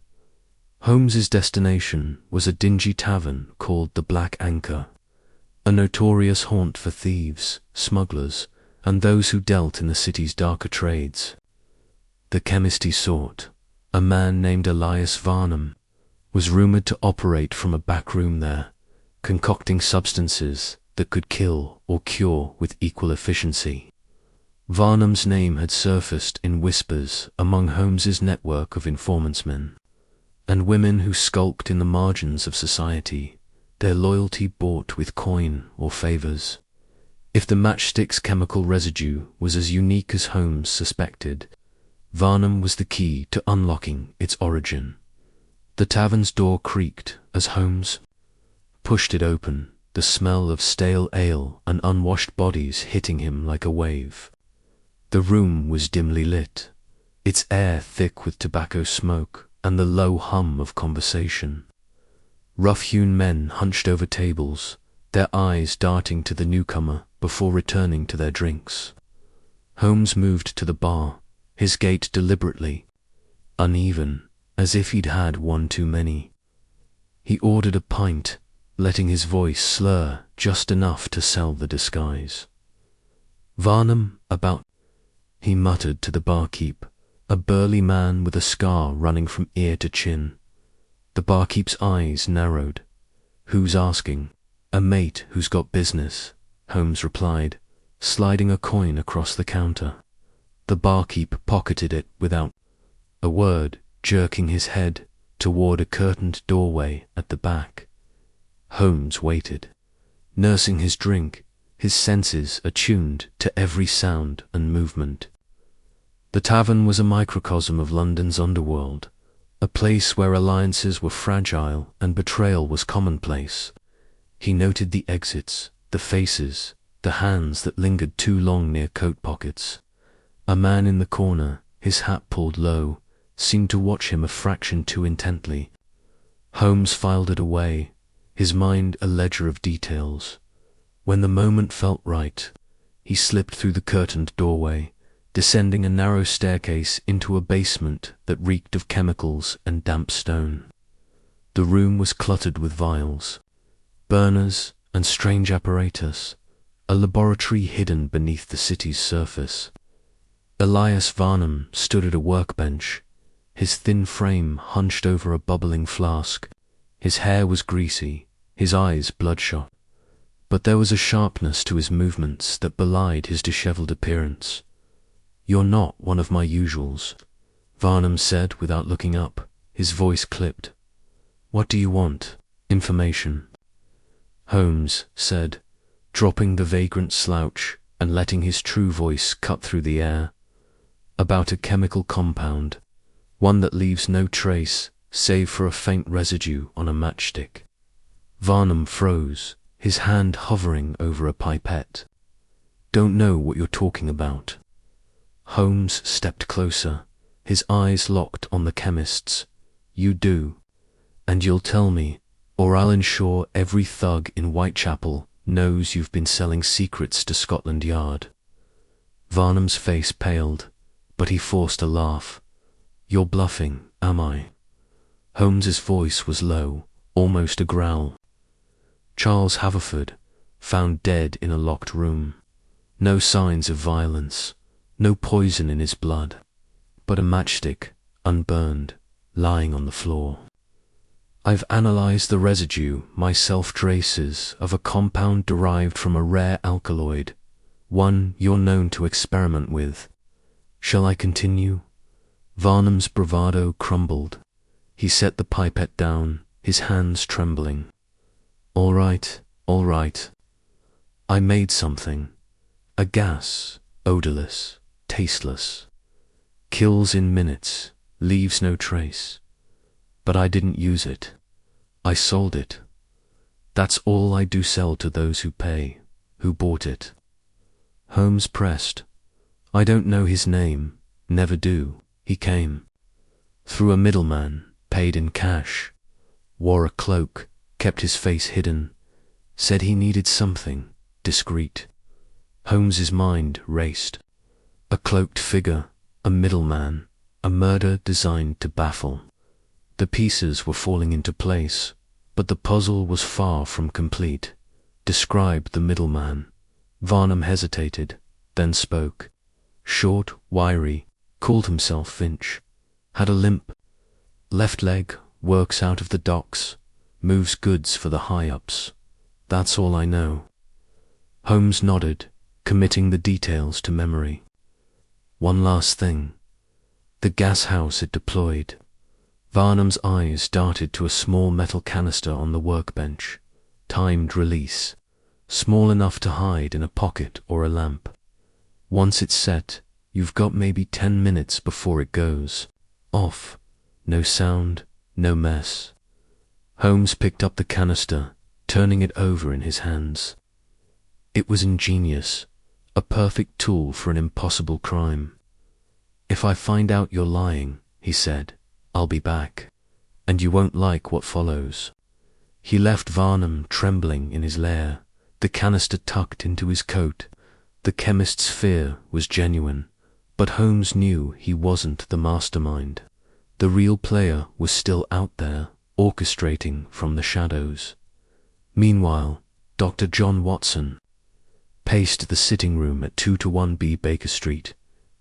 Holmes's destination was a dingy tavern called the Black Anchor, a notorious haunt for thieves, smugglers, and those who dealt in the city's darker trades. The chemist he sought, a man named Elias Varnum, was rumoured to operate from a back room there, concocting substances that could kill or cure with equal efficiency. Varnum's name had surfaced in whispers among Holmes's network of informants, men and women who skulked in the margins of society, their loyalty bought with coin or favours. If the matchstick's chemical residue was as unique as Holmes suspected, Varnum was the key to unlocking its origin. The tavern's door creaked as Holmes pushed it open, the smell of stale ale and unwashed bodies hitting him like a wave. The room was dimly lit, its air thick with tobacco smoke and the low hum of conversation. Rough-hewn men hunched over tables, their eyes darting to the newcomer before returning to their drinks. Holmes moved to the bar, his gait deliberately uneven, as if he'd had one too many. He ordered a pint, letting his voice slur just enough to sell the disguise. "Varnum, about," he muttered to the barkeep, a burly man with a scar running from ear to chin. The barkeep's eyes narrowed. "Who's asking?" "A mate who's got business," Holmes replied, sliding a coin across the counter. The barkeep pocketed it without a word, jerking his head toward a curtained doorway at the back. Holmes waited, nursing his drink, his senses attuned to every sound and movement. The tavern was a microcosm of London's underworld, a place where alliances were fragile and betrayal was commonplace. He noted the exits, the faces, the hands that lingered too long near coat pockets. A man in the corner, his hat pulled low, seemed to watch him a fraction too intently. Holmes filed it away, his mind a ledger of details. When the moment felt right, he slipped through the curtained doorway, descending a narrow staircase into a basement that reeked of chemicals and damp stone. The room was cluttered with vials, burners, and strange apparatus, a laboratory hidden beneath the city's surface. Elias Varnum stood at a workbench, his thin frame hunched over a bubbling flask. His hair was greasy, his eyes bloodshot, but there was a sharpness to his movements that belied his dishevelled appearance. "You're not one of my usuals," Varnum said without looking up, his voice clipped. "What do you want?" "Information," Holmes said, dropping the vagrant slouch and letting his true voice cut through the air. "About a chemical compound, one that leaves no trace save for a faint residue on a matchstick." Varnum froze, his hand hovering over a pipette. "Don't know what you're talking about." Holmes stepped closer, his eyes locked on the chemist's. "You do, and you'll tell me, or I'll ensure every thug in Whitechapel knows you've been selling secrets to Scotland Yard." Varnum's face paled, but he forced a laugh. "You're bluffing, am I?" Holmes's voice was low, almost a growl. "Charles Haverford, found dead in a locked room. No signs of violence, no poison in his blood, but a matchstick, unburned, lying on the floor." I've analyzed the residue myself traces of a compound derived from a rare alkaloid, one you're known to experiment with. Shall I continue? Varnum's bravado crumbled. He set the pipette down, his hands trembling. All right, all right. I made something. A gas, odorless, tasteless. Kills in minutes, leaves no trace. But I didn't use it. I sold it. That's all I do sell to those who pay, who bought it. Holmes pressed. I don't know his name, never do. He came. Through a middleman, paid in cash. Wore a cloak, kept his face hidden. Said he needed something, discreet. Holmes's mind raced. A cloaked figure, a middleman, a murder designed to baffle. The pieces were falling into place, but the puzzle was far from complete. Described the middleman. Varnum hesitated, then spoke. Short, wiry, called himself Finch. Had a limp. Left leg, works out of the docks, moves goods for the high-ups. That's all I know. Holmes nodded, committing the details to memory. One last thing. The gas house it deployed. Varnum's eyes darted to a small metal canister on the workbench. Timed release. Small enough to hide in a pocket or a lamp. Once it's set, you've got maybe 10 minutes before it goes off. No sound, no mess. Holmes picked up the canister, turning it over in his hands. It was ingenious, a perfect tool for an impossible crime. If I find out you're lying, he said, I'll be back, and you won't like what follows. He left Varnum trembling in his lair, the canister tucked into his coat. The chemist's fear was genuine, but Holmes knew he wasn't the mastermind. The real player was still out there, orchestrating from the shadows. Meanwhile, Dr. John Watson paced the sitting room at 2-1B Baker Street,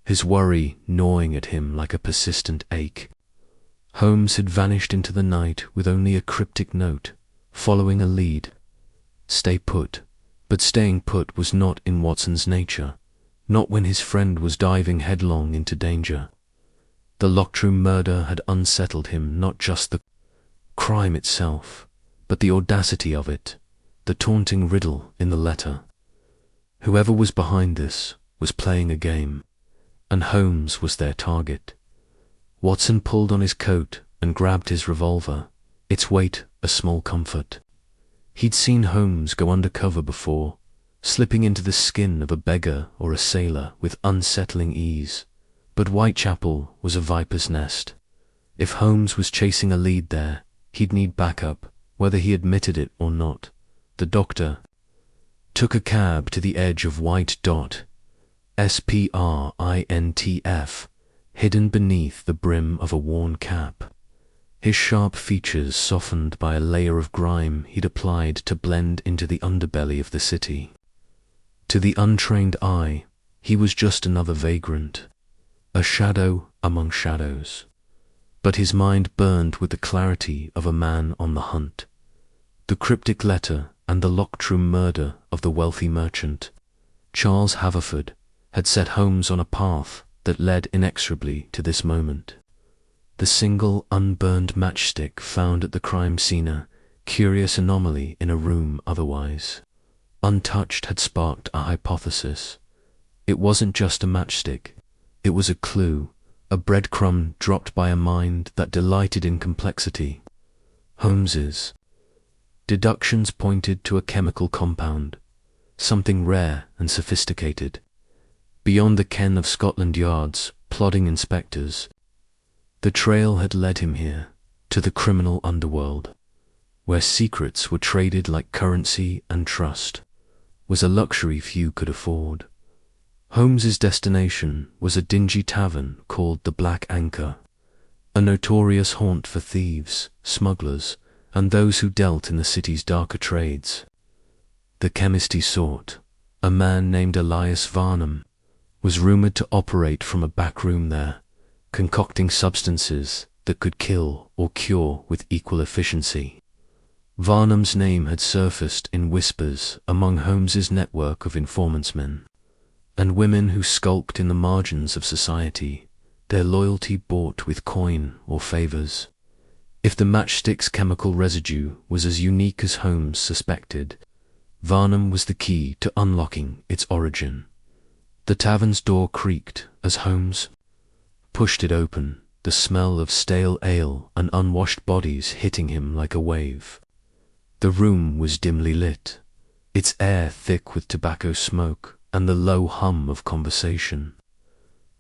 his worry gnawing at him like a persistent ache. Holmes had vanished into the night with only a cryptic note, following a lead. Stay put. But staying put was not in Watson's nature, not when his friend was diving headlong into danger. The locked-room murder had unsettled him, not just the crime itself, but the audacity of it, the taunting riddle in the letter. Whoever was behind this was playing a game, and Holmes was their target. Watson pulled on his coat and grabbed his revolver, its weight a small comfort. He'd seen Holmes go undercover before, slipping into the skin of a beggar or a sailor with unsettling ease. But Whitechapel was a viper's nest. If Holmes was chasing a lead there, he'd need backup, whether he admitted it or not. The doctor took a cab to the edge of White Dot, SPRINTF, hidden beneath the brim of a worn cap. His sharp features softened by a layer of grime he'd applied to blend into the underbelly of the city. To the untrained eye, he was just another vagrant, a shadow among shadows. But his mind burned with the clarity of a man on the hunt. The cryptic letter and the locked-room murder of the wealthy merchant, Charles Haverford, had set Holmes on a path that led inexorably to this moment. The single unburned matchstick found at the crime scene, a curious anomaly in a room otherwise untouched, had sparked a hypothesis. It wasn't just a matchstick, it was a clue, a breadcrumb dropped by a mind that delighted in complexity. Holmes's deductions pointed to a chemical compound, something rare and sophisticated. Beyond the ken of Scotland Yard's plodding inspectors, the trail had led him here, to the criminal underworld, where secrets were traded like currency and trust was a luxury few could afford. Holmes's destination was a dingy tavern called the Black Anchor, a notorious haunt for thieves, smugglers, and those who dealt in the city's darker trades. The chemist he sought, a man named Elias Varnum, was rumoured to operate from a back room there, concocting substances that could kill or cure with equal efficiency. Varnum's name had surfaced in whispers among Holmes's network of informants men and women who skulked in the margins of society, their loyalty bought with coin or favors. If the matchstick's chemical residue was as unique as Holmes suspected, Varnum was the key to unlocking its origin. The tavern's door creaked as Holmes pushed it open, the smell of stale ale and unwashed bodies hitting him like a wave. The room was dimly lit, its air thick with tobacco smoke and the low hum of conversation.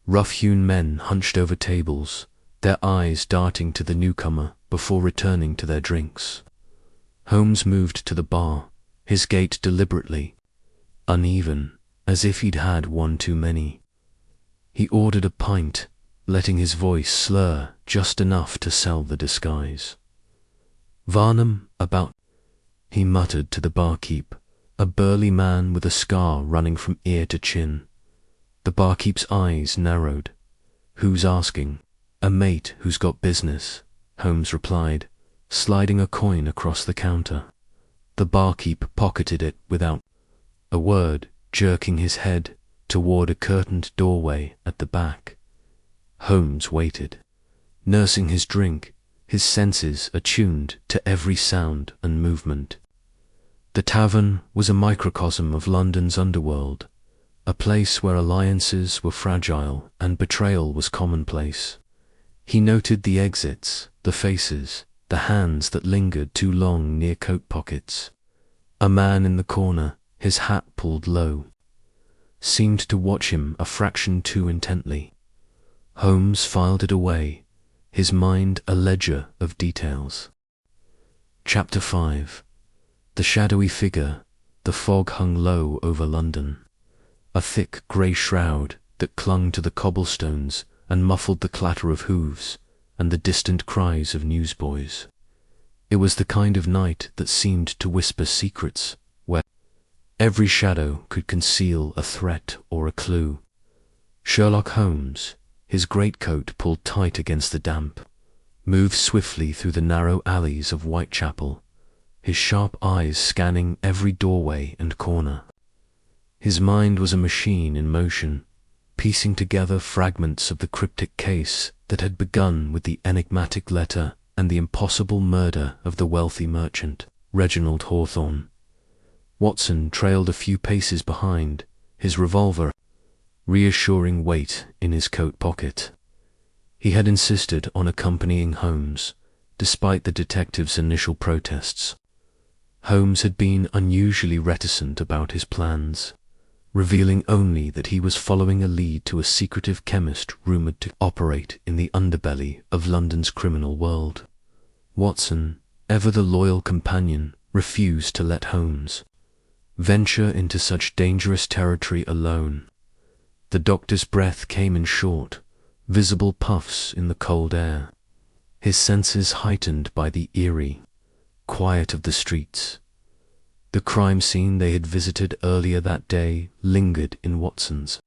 Rough-hewn men hunched over tables, their eyes darting to the newcomer before returning to their drinks. Holmes moved to the bar, his gait deliberately uneven, as if he'd had one too many. He ordered a pint, letting his voice slur just enough to sell the disguise. "Varnum, about," he muttered to the barkeep, a burly man with a scar running from ear to chin. The barkeep's eyes narrowed. "Who's asking?" "A mate who's got business," Holmes replied, sliding a coin across the counter. The barkeep pocketed it without a word, jerking his head toward a curtained doorway at the back. Holmes waited, nursing his drink, his senses attuned to every sound and movement. The tavern was a microcosm of London's underworld, a place where alliances were fragile and betrayal was commonplace. He noted the exits, the faces, the hands that lingered too long near coat pockets. A man in the corner, his hat pulled low, seemed to watch him a fraction too intently. Holmes filed it away, his mind a ledger of details. Chapter 5. The shadowy figure. The fog hung low over London, a thick grey shroud that clung to the cobblestones and muffled the clatter of hooves and the distant cries of newsboys. It was the kind of night that seemed to whisper secrets, where every shadow could conceal a threat or a clue. Sherlock Holmes, his greatcoat pulled tight against the damp, moved swiftly through the narrow alleys of Whitechapel, his sharp eyes scanning every doorway and corner. His mind was a machine in motion, piecing together fragments of the cryptic case that had begun with the enigmatic letter and the impossible murder of the wealthy merchant, Reginald Hawthorne. Watson trailed a few paces behind, his revolver reassuring weight in his coat pocket. He had insisted on accompanying Holmes, despite the detective's initial protests. Holmes had been unusually reticent about his plans, revealing only that he was following a lead to a secretive chemist rumoured to operate in the underbelly of London's criminal world. Watson, ever the loyal companion, refused to let Holmes venture into such dangerous territory alone. The doctor's breath came in short, visible puffs in the cold air, his senses heightened by the eerie quiet of the streets. The crime scene they had visited earlier that day lingered in Watson's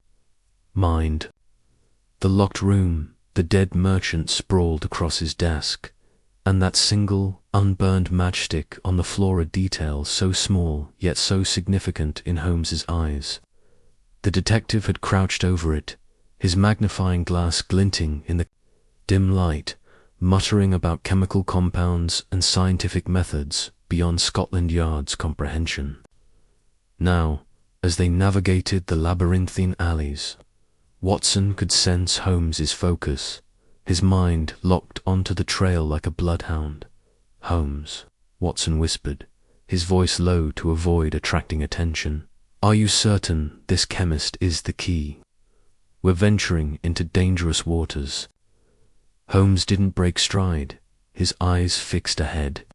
mind. The locked room, the dead merchant sprawled across his desk, and that single, unburned matchstick on the floor, a detail so small yet so significant in Holmes's eyes. The detective had crouched over it, his magnifying glass glinting in the dim light, muttering about chemical compounds and scientific methods beyond Scotland Yard's comprehension. Now, as they navigated the labyrinthine alleys, Watson could sense Holmes's focus, his mind locked onto the trail like a bloodhound. "Holmes," Watson whispered, his voice low to avoid attracting attention. "Are you certain this chemist is the key? We're venturing into dangerous waters." Holmes didn't break stride, his eyes fixed ahead.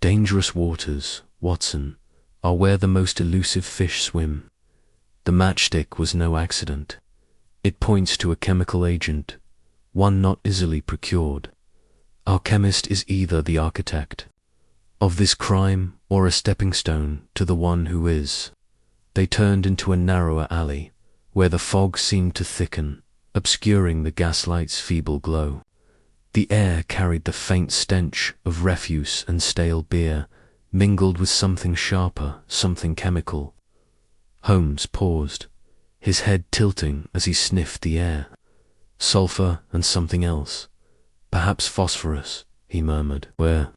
"Dangerous waters, Watson, are where the most elusive fish swim. The matchstick was no accident. It points to a chemical agent, one not easily procured. Our chemist is either the architect of this crime or a stepping stone to the one who is." They turned into a narrower alley, where the fog seemed to thicken, obscuring the gaslight's feeble glow. The air carried the faint stench of refuse and stale beer, mingled with something sharper, something chemical. Holmes paused, his head tilting as he sniffed the air. Sulphur and something else. Perhaps phosphorus, he murmured. Where?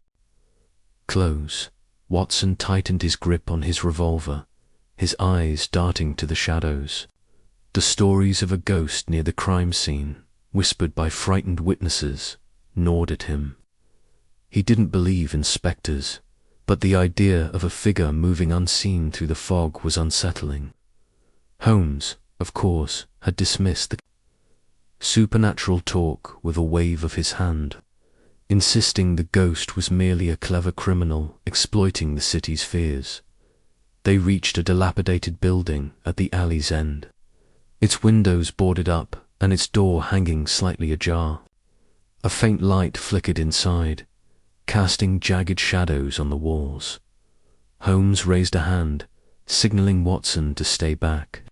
Close. Watson tightened his grip on his revolver, his eyes darting to the shadows. The stories of a ghost near the crime scene, whispered by frightened witnesses, gnawed at him. He didn't believe in spectres, but the idea of a figure moving unseen through the fog was unsettling. Holmes, of course, had dismissed the supernatural talk with a wave of his hand, insisting the ghost was merely a clever criminal exploiting the city's fears. They reached a dilapidated building at the alley's end, its windows boarded up and its door hanging slightly ajar. A faint light flickered inside, casting jagged shadows on the walls. Holmes raised a hand, signaling Watson to stay back.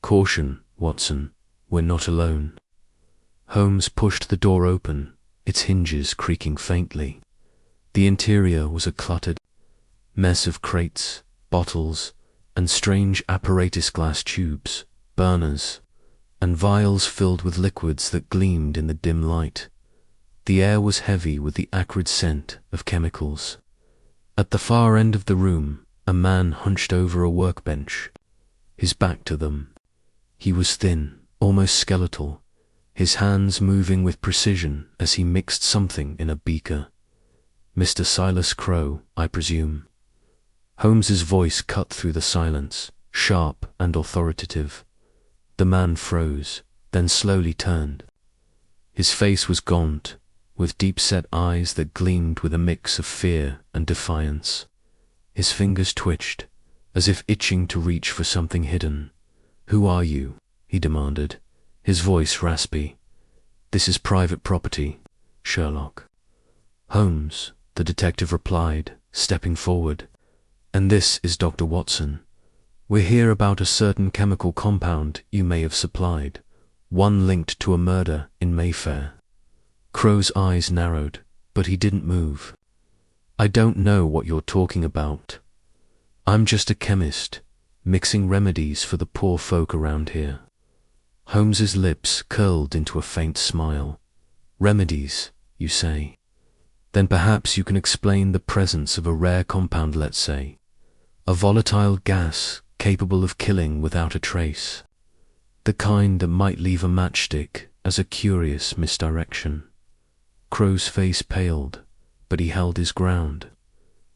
"Caution, Watson, we're not alone." Holmes pushed the door open, its hinges creaking faintly. The interior was a cluttered mess of crates, bottles, and strange apparatus glass tubes, burners, and vials filled with liquids that gleamed in the dim light. The air was heavy with the acrid scent of chemicals. At the far end of the room, a man hunched over a workbench, his back to them. He was thin, almost skeletal, his hands moving with precision as he mixed something in a beaker. "Mr. Silas Crowe, I presume?" Holmes's voice cut through the silence, sharp and authoritative. The man froze, then slowly turned. His face was gaunt, with deep-set eyes that gleamed with a mix of fear and defiance. His fingers twitched, as if itching to reach for something hidden. "Who are you?" he demanded, his voice raspy. "This is private property, Sherlock." "Holmes," the detective replied, stepping forward. "And this is Dr. Watson. We're here about a certain chemical compound you may have supplied, one linked to a murder in Mayfair." Crowe's eyes narrowed, but he didn't move. "I don't know what you're talking about. I'm just a chemist, mixing remedies for the poor folk around here." Holmes's lips curled into a faint smile. "Remedies, you say? Then perhaps you can explain the presence of a rare compound, let's say. A volatile gas capable of killing without a trace. The kind that might leave a matchstick as a curious misdirection." Crowe's face paled, but he held his ground.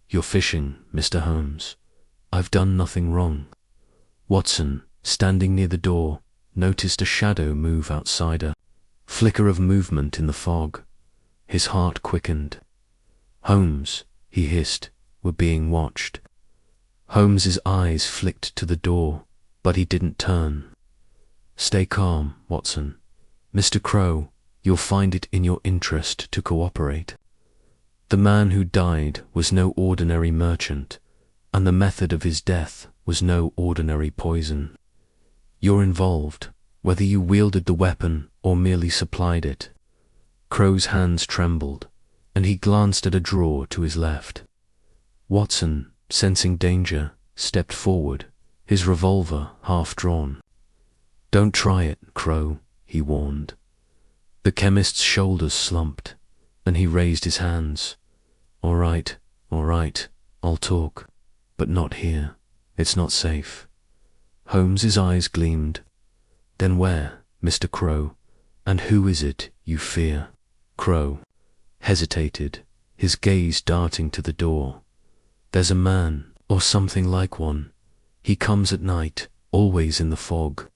"You're fishing, Mr. Holmes. I've done nothing wrong." Watson, standing near the door, noticed a shadow move outside, a flicker of movement in the fog. His heart quickened. "Holmes," he hissed, "we're being watched." Holmes's eyes flicked to the door, but he didn't turn. "Stay calm, Watson. Mr. Crowe, you'll find it in your interest to cooperate. The man who died was no ordinary merchant, and the method of his death was no ordinary poison. You're involved, whether you wielded the weapon or merely supplied it." Crowe's hands trembled, and he glanced at a drawer to his left. Watson, sensing danger, stepped forward, his revolver half drawn. "Don't try it, Crowe," he warned. The chemist's shoulders slumped, and he raised his hands. All right, I'll talk, but not here. It's not safe." Holmes's eyes gleamed. "Then where, Mr. Crowe, and who is it you fear?" Crowe hesitated, his gaze darting to the door. "There's a man, or something like one. He comes at night, always in the fog,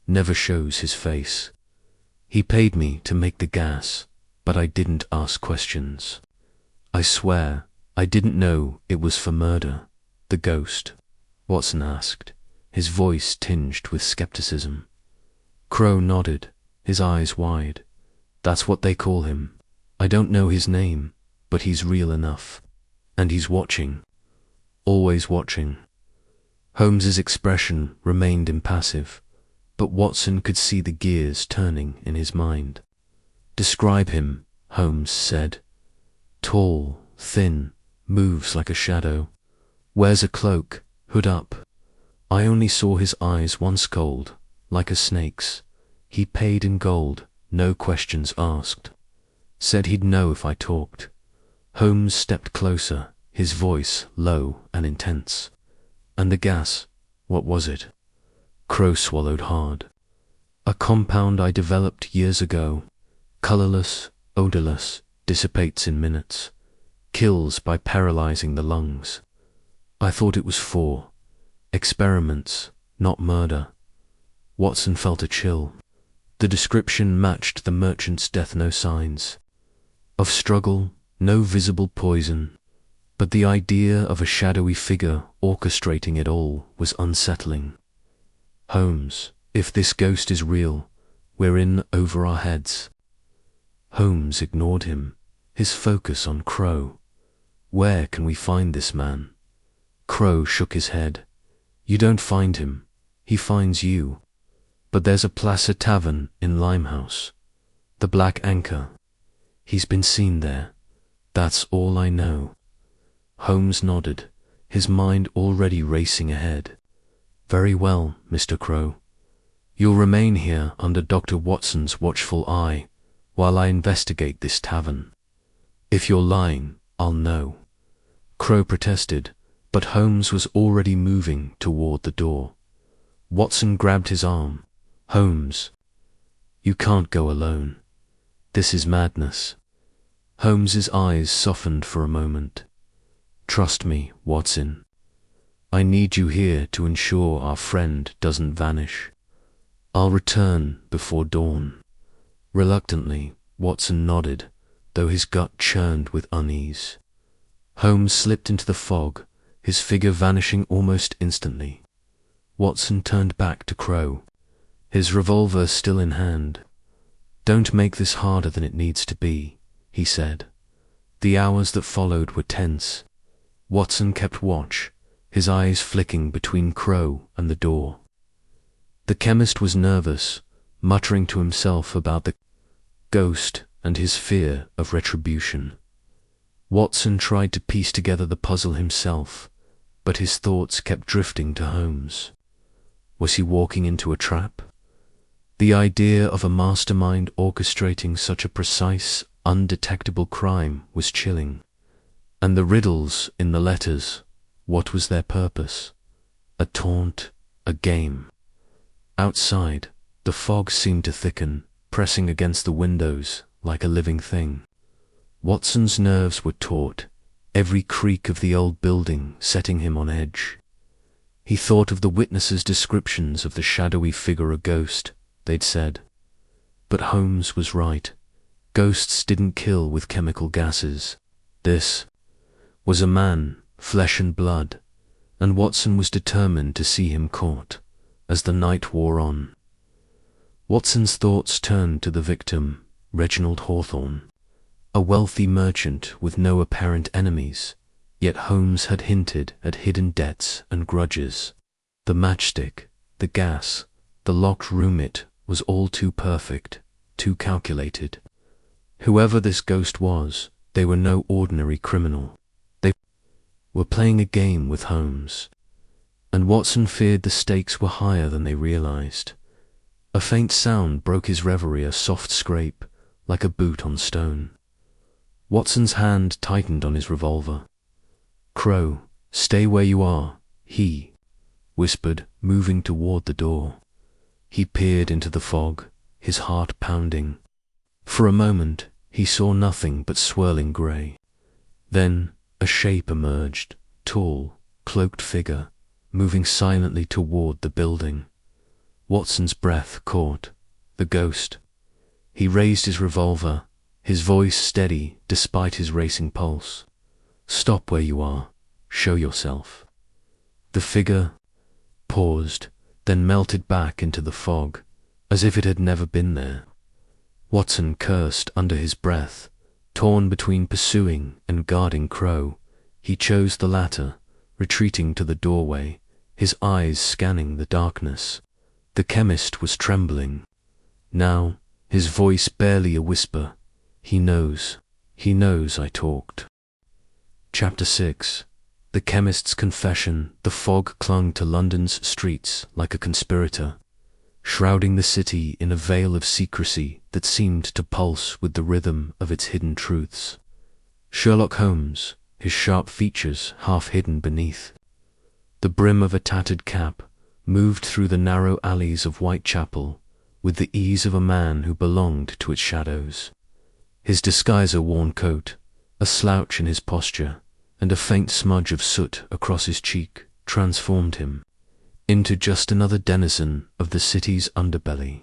never shows his face. He paid me to make the gas, but I didn't ask questions. I swear I didn't know it was for murder." "The ghost?" Watson asked, his voice tinged with skepticism. Crowe nodded, his eyes wide. "That's what they call him. I don't know his name, but he's real enough. And he's watching. Always watching." Holmes's expression remained impassive, but Watson could see the gears turning in his mind. "Describe him," Holmes said. Tall, thin, moves like a shadow. Wears a cloak, hood up. I only saw his eyes once cold, like a snake's. He paid in gold, no questions asked. Said he'd know if I talked. Holmes stepped closer, his voice low and intense. And the gas, what was it? Crow swallowed hard. A compound I developed years ago. Colorless, odorless, dissipates in minutes. Kills by paralyzing the lungs. I thought it was for experiments, not murder. Watson felt a chill. The description matched the merchant's death. No signs of struggle, no visible poison, but the idea of a shadowy figure orchestrating it all was unsettling. Holmes, if this ghost is real, we're in over our heads. Holmes ignored him, his focus on Crow. Where can we find this man? Crow shook his head. You don't find him, he finds you. But there's a Plaza Tavern in Limehouse. The Black Anchor. He's been seen there. That's all I know. Holmes nodded, his mind already racing ahead. Very well, Mr. Crow. You'll remain here under Dr. Watson's watchful eye while I investigate this tavern. If you're lying, I'll know. Crow protested, but Holmes was already moving toward the door. Watson grabbed his arm. Holmes, you can't go alone. This is madness. Holmes's eyes softened for a moment. Trust me, Watson. I need you here to ensure our friend doesn't vanish. I'll return before dawn. Reluctantly, Watson nodded, though his gut churned with unease. Holmes slipped into the fog, his figure vanishing almost instantly. Watson turned back to Crow, his revolver still in hand. Don't make this harder than it needs to be, he said. The hours that followed were tense. Watson kept watch, his eyes flicking between Crow and the door. The chemist was nervous, muttering to himself about the ghost and his fear of retribution. Watson tried to piece together the puzzle himself, but his thoughts kept drifting to Holmes. Was he walking into a trap? The idea of a mastermind orchestrating such a precise, undetectable crime was chilling. And the riddles in the letters, what was their purpose? A taunt, a game. Outside, the fog seemed to thicken, pressing against the windows like a living thing. Watson's nerves were taut, every creak of the old building setting him on edge. He thought of the witnesses' descriptions of the shadowy figure, a ghost, they'd said. But Holmes was right. Ghosts didn't kill with chemical gases. This was a man, flesh and blood, and Watson was determined to see him caught as the night wore on. Watson's thoughts turned to the victim, Reginald Hawthorne, a wealthy merchant with no apparent enemies, yet Holmes had hinted at hidden debts and grudges. The matchstick, the gas, the locked room, it was all too perfect, too calculated. Whoever this ghost was, they were no ordinary criminal. They were playing a game with Holmes, and Watson feared the stakes were higher than they realized. A faint sound broke his reverie, a soft scrape, like a boot on stone. Watson's hand tightened on his revolver. Crow, stay where you are, he whispered, moving toward the door. He peered into the fog, his heart pounding. For a moment, he saw nothing but swirling grey. Then a shape emerged, tall, cloaked figure, moving silently toward the building. Watson's breath caught. The ghost. He raised his revolver, his voice steady despite his racing pulse. Stop where you are. Show yourself. The figure paused, then melted back into the fog, as if it had never been there. Watson cursed under his breath. Torn between pursuing and guarding Crow, he chose the latter, retreating to the doorway, his eyes scanning the darkness. The chemist was trembling. Now, his voice barely a whisper, He knows. He knows I talked. Chapter 6. The Chemist's Confession. The fog clung to London's streets like a conspirator, shrouding the city in a veil of secrecy that seemed to pulse with the rhythm of its hidden truths. Sherlock Holmes, his sharp features half hidden beneath the brim of a tattered cap, moved through the narrow alleys of Whitechapel with the ease of a man who belonged to its shadows. His disguise a worn coat, a slouch in his posture, and a faint smudge of soot across his cheek transformed him into just another denizen of the city's underbelly.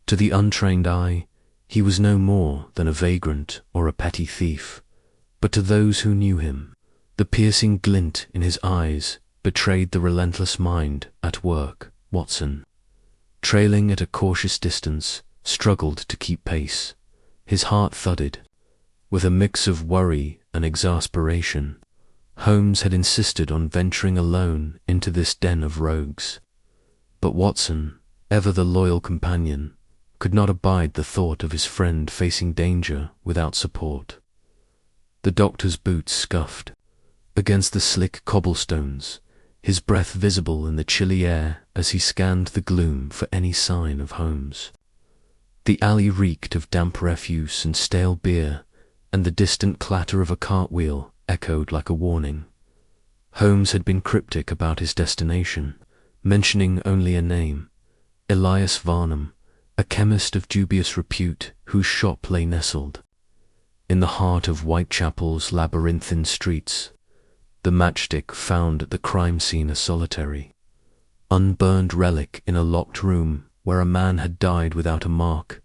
To the untrained eye, he was no more than a vagrant or a petty thief, but to those who knew him, the piercing glint in his eyes betrayed the relentless mind at work. Watson, trailing at a cautious distance, struggled to keep pace. His heart thudded. With a mix of worry and exasperation, Holmes had insisted on venturing alone into this den of rogues. But Watson, ever the loyal companion, could not abide the thought of his friend facing danger without support. The doctor's boots scuffed against the slick cobblestones, his breath visible in the chilly air as he scanned the gloom for any sign of Holmes. The alley reeked of damp refuse and stale beer, and the distant clatter of a cartwheel echoed like a warning. Holmes had been cryptic about his destination, mentioning only a name: Elias Varnum, a chemist of dubious repute whose shop lay nestled in the heart of Whitechapel's labyrinthine streets. The matchstick found at the crime scene a solitary, unburned relic in a locked room where a man had died without a mark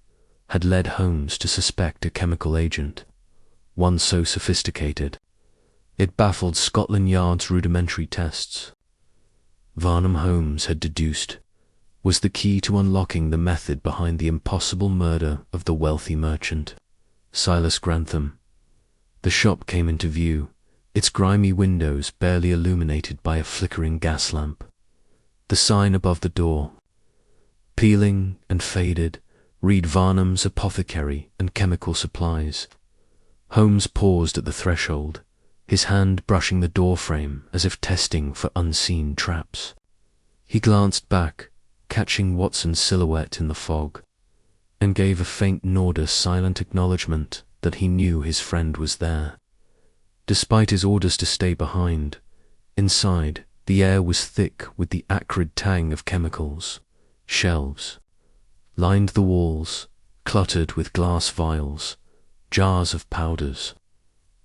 had led Holmes to suspect a chemical agent, one so sophisticated it baffled Scotland Yard's rudimentary tests. Varnum, Holmes had deduced, was the key to unlocking the method behind the impossible murder of the wealthy merchant, Silas Grantham. The shop came into view, its grimy windows barely illuminated by a flickering gas lamp. The sign above the door, peeling and faded, read Varnum's Apothecary and Chemical Supplies. Holmes paused at the threshold, his hand brushing the doorframe as if testing for unseen traps. He glanced back, catching Watson's silhouette in the fog, and gave a faint nod, a silent acknowledgement that he knew his friend was there. Despite his orders to stay behind, inside, the air was thick with the acrid tang of chemicals. Shelves lined the walls, cluttered with glass vials, jars of powders,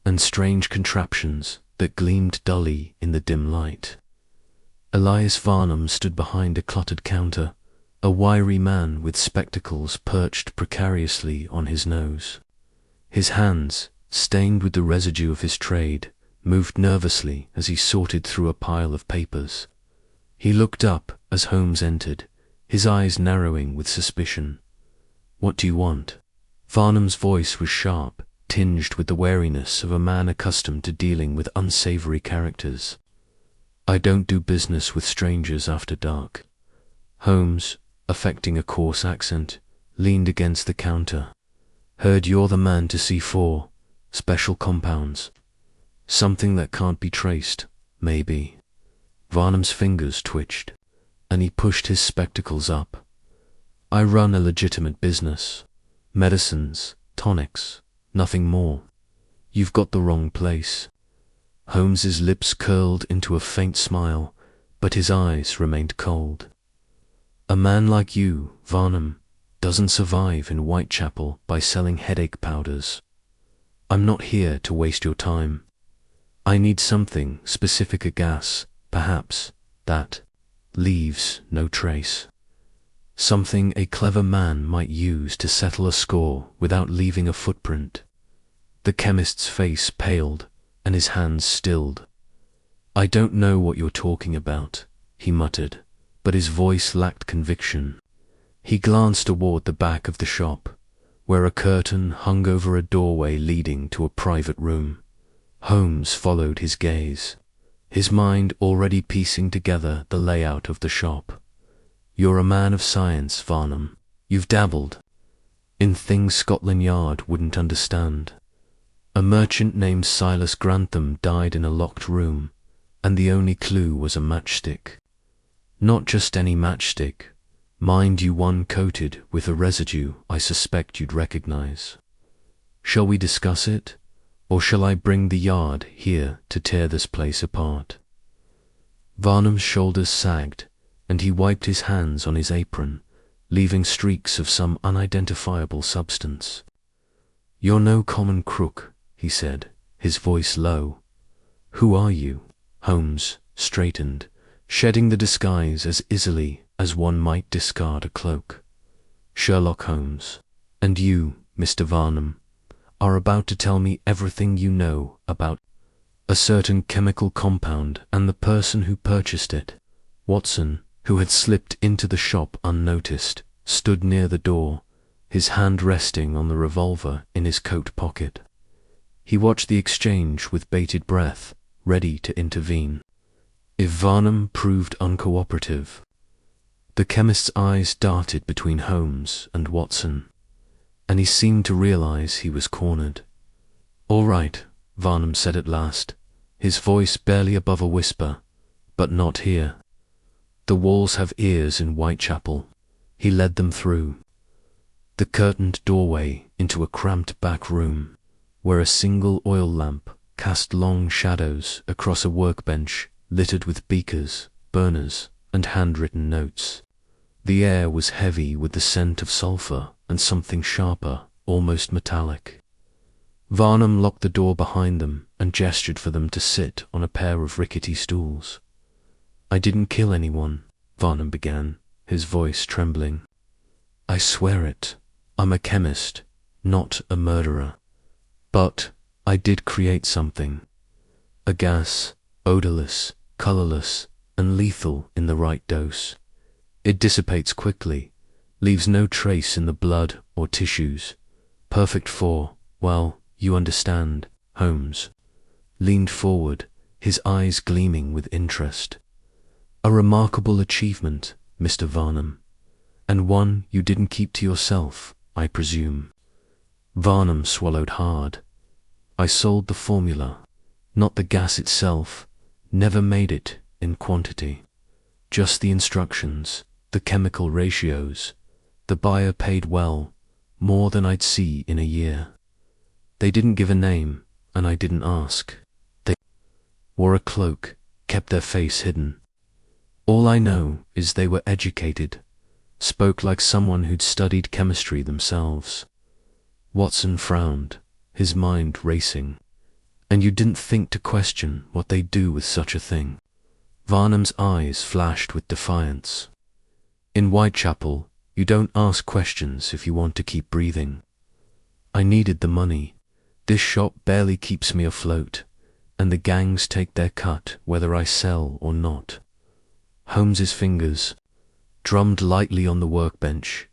and strange contraptions that gleamed dully in the dim light. Elias Varnum stood behind a cluttered counter, a wiry man with spectacles perched precariously on his nose. His hands, stained with the residue of his trade, moved nervously as he sorted through a pile of papers. He looked up as Holmes entered, his eyes narrowing with suspicion. "What do you want?" Varnum's voice was sharp, tinged with the wariness of a man accustomed to dealing with unsavory characters. "I don't do business with strangers after dark." Holmes, affecting a coarse accent, leaned against the counter. "Heard you're the man to see for special compounds. Something that can't be traced, maybe." Varnum's fingers twitched, and he pushed his spectacles up. "I run a legitimate business. Medicines, tonics, nothing more. You've got the wrong place." Holmes's lips curled into a faint smile, but his eyes remained cold. "A man like you, Varnum, doesn't survive in Whitechapel by selling headache powders. I'm not here to waste your time. I need something specific, a gas, perhaps, that leaves no trace. Something a clever man might use to settle a score without leaving a footprint." The chemist's face paled, and his hands stilled. "I don't know what you're talking about," he muttered, but his voice lacked conviction. He glanced toward the back of the shop, where a curtain hung over a doorway leading to a private room. Holmes followed his gaze, his mind already piecing together the layout of the shop. "You're a man of science, Varnum. You've dabbled in things Scotland Yard wouldn't understand. A merchant named Silas Grantham died in a locked room, and the only clue was a matchstick. Not just any matchstick, mind you, one coated with a residue I suspect you'd recognize. Shall we discuss it, or shall I bring the Yard here to tear this place apart? Varnum's shoulders sagged, and he wiped his hands on his apron, leaving streaks of some unidentifiable substance. "You're no common crook," he said, his voice low. "Who are you?" Holmes straightened, shedding the disguise as easily as one might discard a cloak. "Sherlock Holmes. And you, Mr. Varnum, are about to tell me everything you know about a certain chemical compound and the person who purchased it." Watson, who had slipped into the shop unnoticed, stood near the door, his hand resting on the revolver in his coat pocket. He watched the exchange with bated breath, ready to intervene if Varnum proved uncooperative. The chemist's eyes darted between Holmes and Watson, and he seemed to realize he was cornered. "All right," Varnum said at last, his voice barely above a whisper, "but not here. The walls have ears in Whitechapel." He led them through the curtained doorway into a cramped back room, where a single oil lamp cast long shadows across a workbench littered with beakers, burners, and handwritten notes. The air was heavy with the scent of sulphur and something sharper, almost metallic. Varnum locked the door behind them and gestured for them to sit on a pair of rickety stools. "I didn't kill anyone," Varnum began, his voice trembling. "I swear it. I'm a chemist, not a murderer. But I did create something. A gas, odorless, colorless, and lethal in the right dose. It dissipates quickly, leaves no trace in the blood or tissues. Perfect for, well, you understand." Holmes leaned forward, his eyes gleaming with interest. "A remarkable achievement, Mr. Varnum, and one you didn't keep to yourself, I presume." Varnum swallowed hard. "I sold the formula, not the gas itself, never made it in quantity. Just the instructions, the chemical ratios. The buyer paid well, more than I'd see in a year. They didn't give a name, and I didn't ask. They wore a cloak, kept their face hidden. All I know is they were educated, spoke like someone who'd studied chemistry themselves." Watson frowned, his mind racing. "And you didn't think to question what they'd do with such a thing?" Varnum's eyes flashed with defiance. "In Whitechapel, you don't ask questions if you want to keep breathing. I needed the money. This shop barely keeps me afloat, and the gangs take their cut whether I sell or not." Holmes's fingers drummed lightly on the workbench,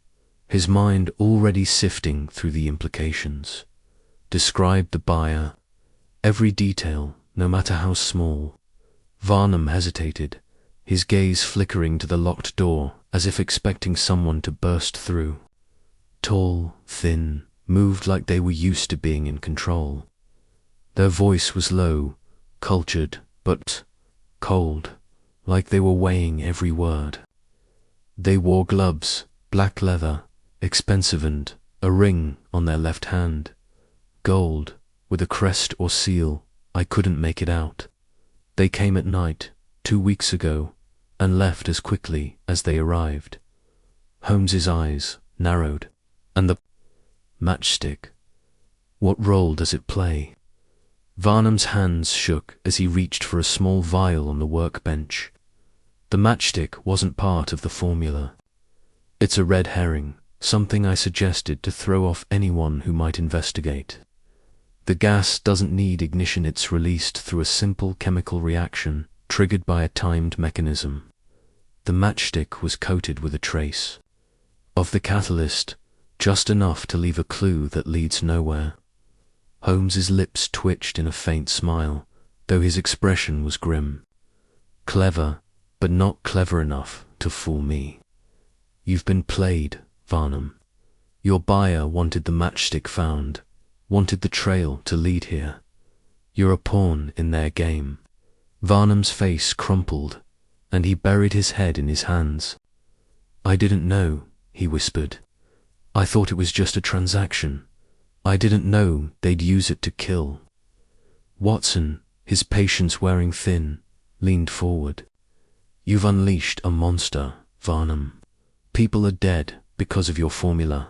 his mind already sifting through the implications. Describe the buyer, every detail, no matter how small. Varnum hesitated, his gaze flickering to the locked door as if expecting someone to burst through. Tall, thin, moved like they were used to being in control. Their voice was low, cultured, but cold, like they were weighing every word. They wore gloves, black leather, expensive, and a ring on their left hand. Gold, with a crest or seal. I couldn't make it out. They came at night, 2 weeks ago, and left as quickly as they arrived. Holmes's eyes narrowed. "And the matchstick, what role does it play?" Varnum's hands shook as he reached for a small vial on the workbench. "The matchstick wasn't part of the formula. It's a red herring, something I suggested to throw off anyone who might investigate. The gas doesn't need ignition, it's released through a simple chemical reaction triggered by a timed mechanism. The matchstick was coated with a trace of the catalyst, just enough to leave a clue that leads nowhere." Holmes's lips twitched in a faint smile, though his expression was grim. "Clever, but not clever enough to fool me. You've been played, Varnum. Your buyer wanted the matchstick found, wanted the trail to lead here. You're a pawn in their game. Varnum's face crumpled, and he buried his head in his hands. I didn't know, he whispered. I thought it was just a transaction. I didn't know they'd use it to kill. Watson, his patience wearing thin, leaned forward. You've unleashed a monster, Varnum. People are dead because of your formula.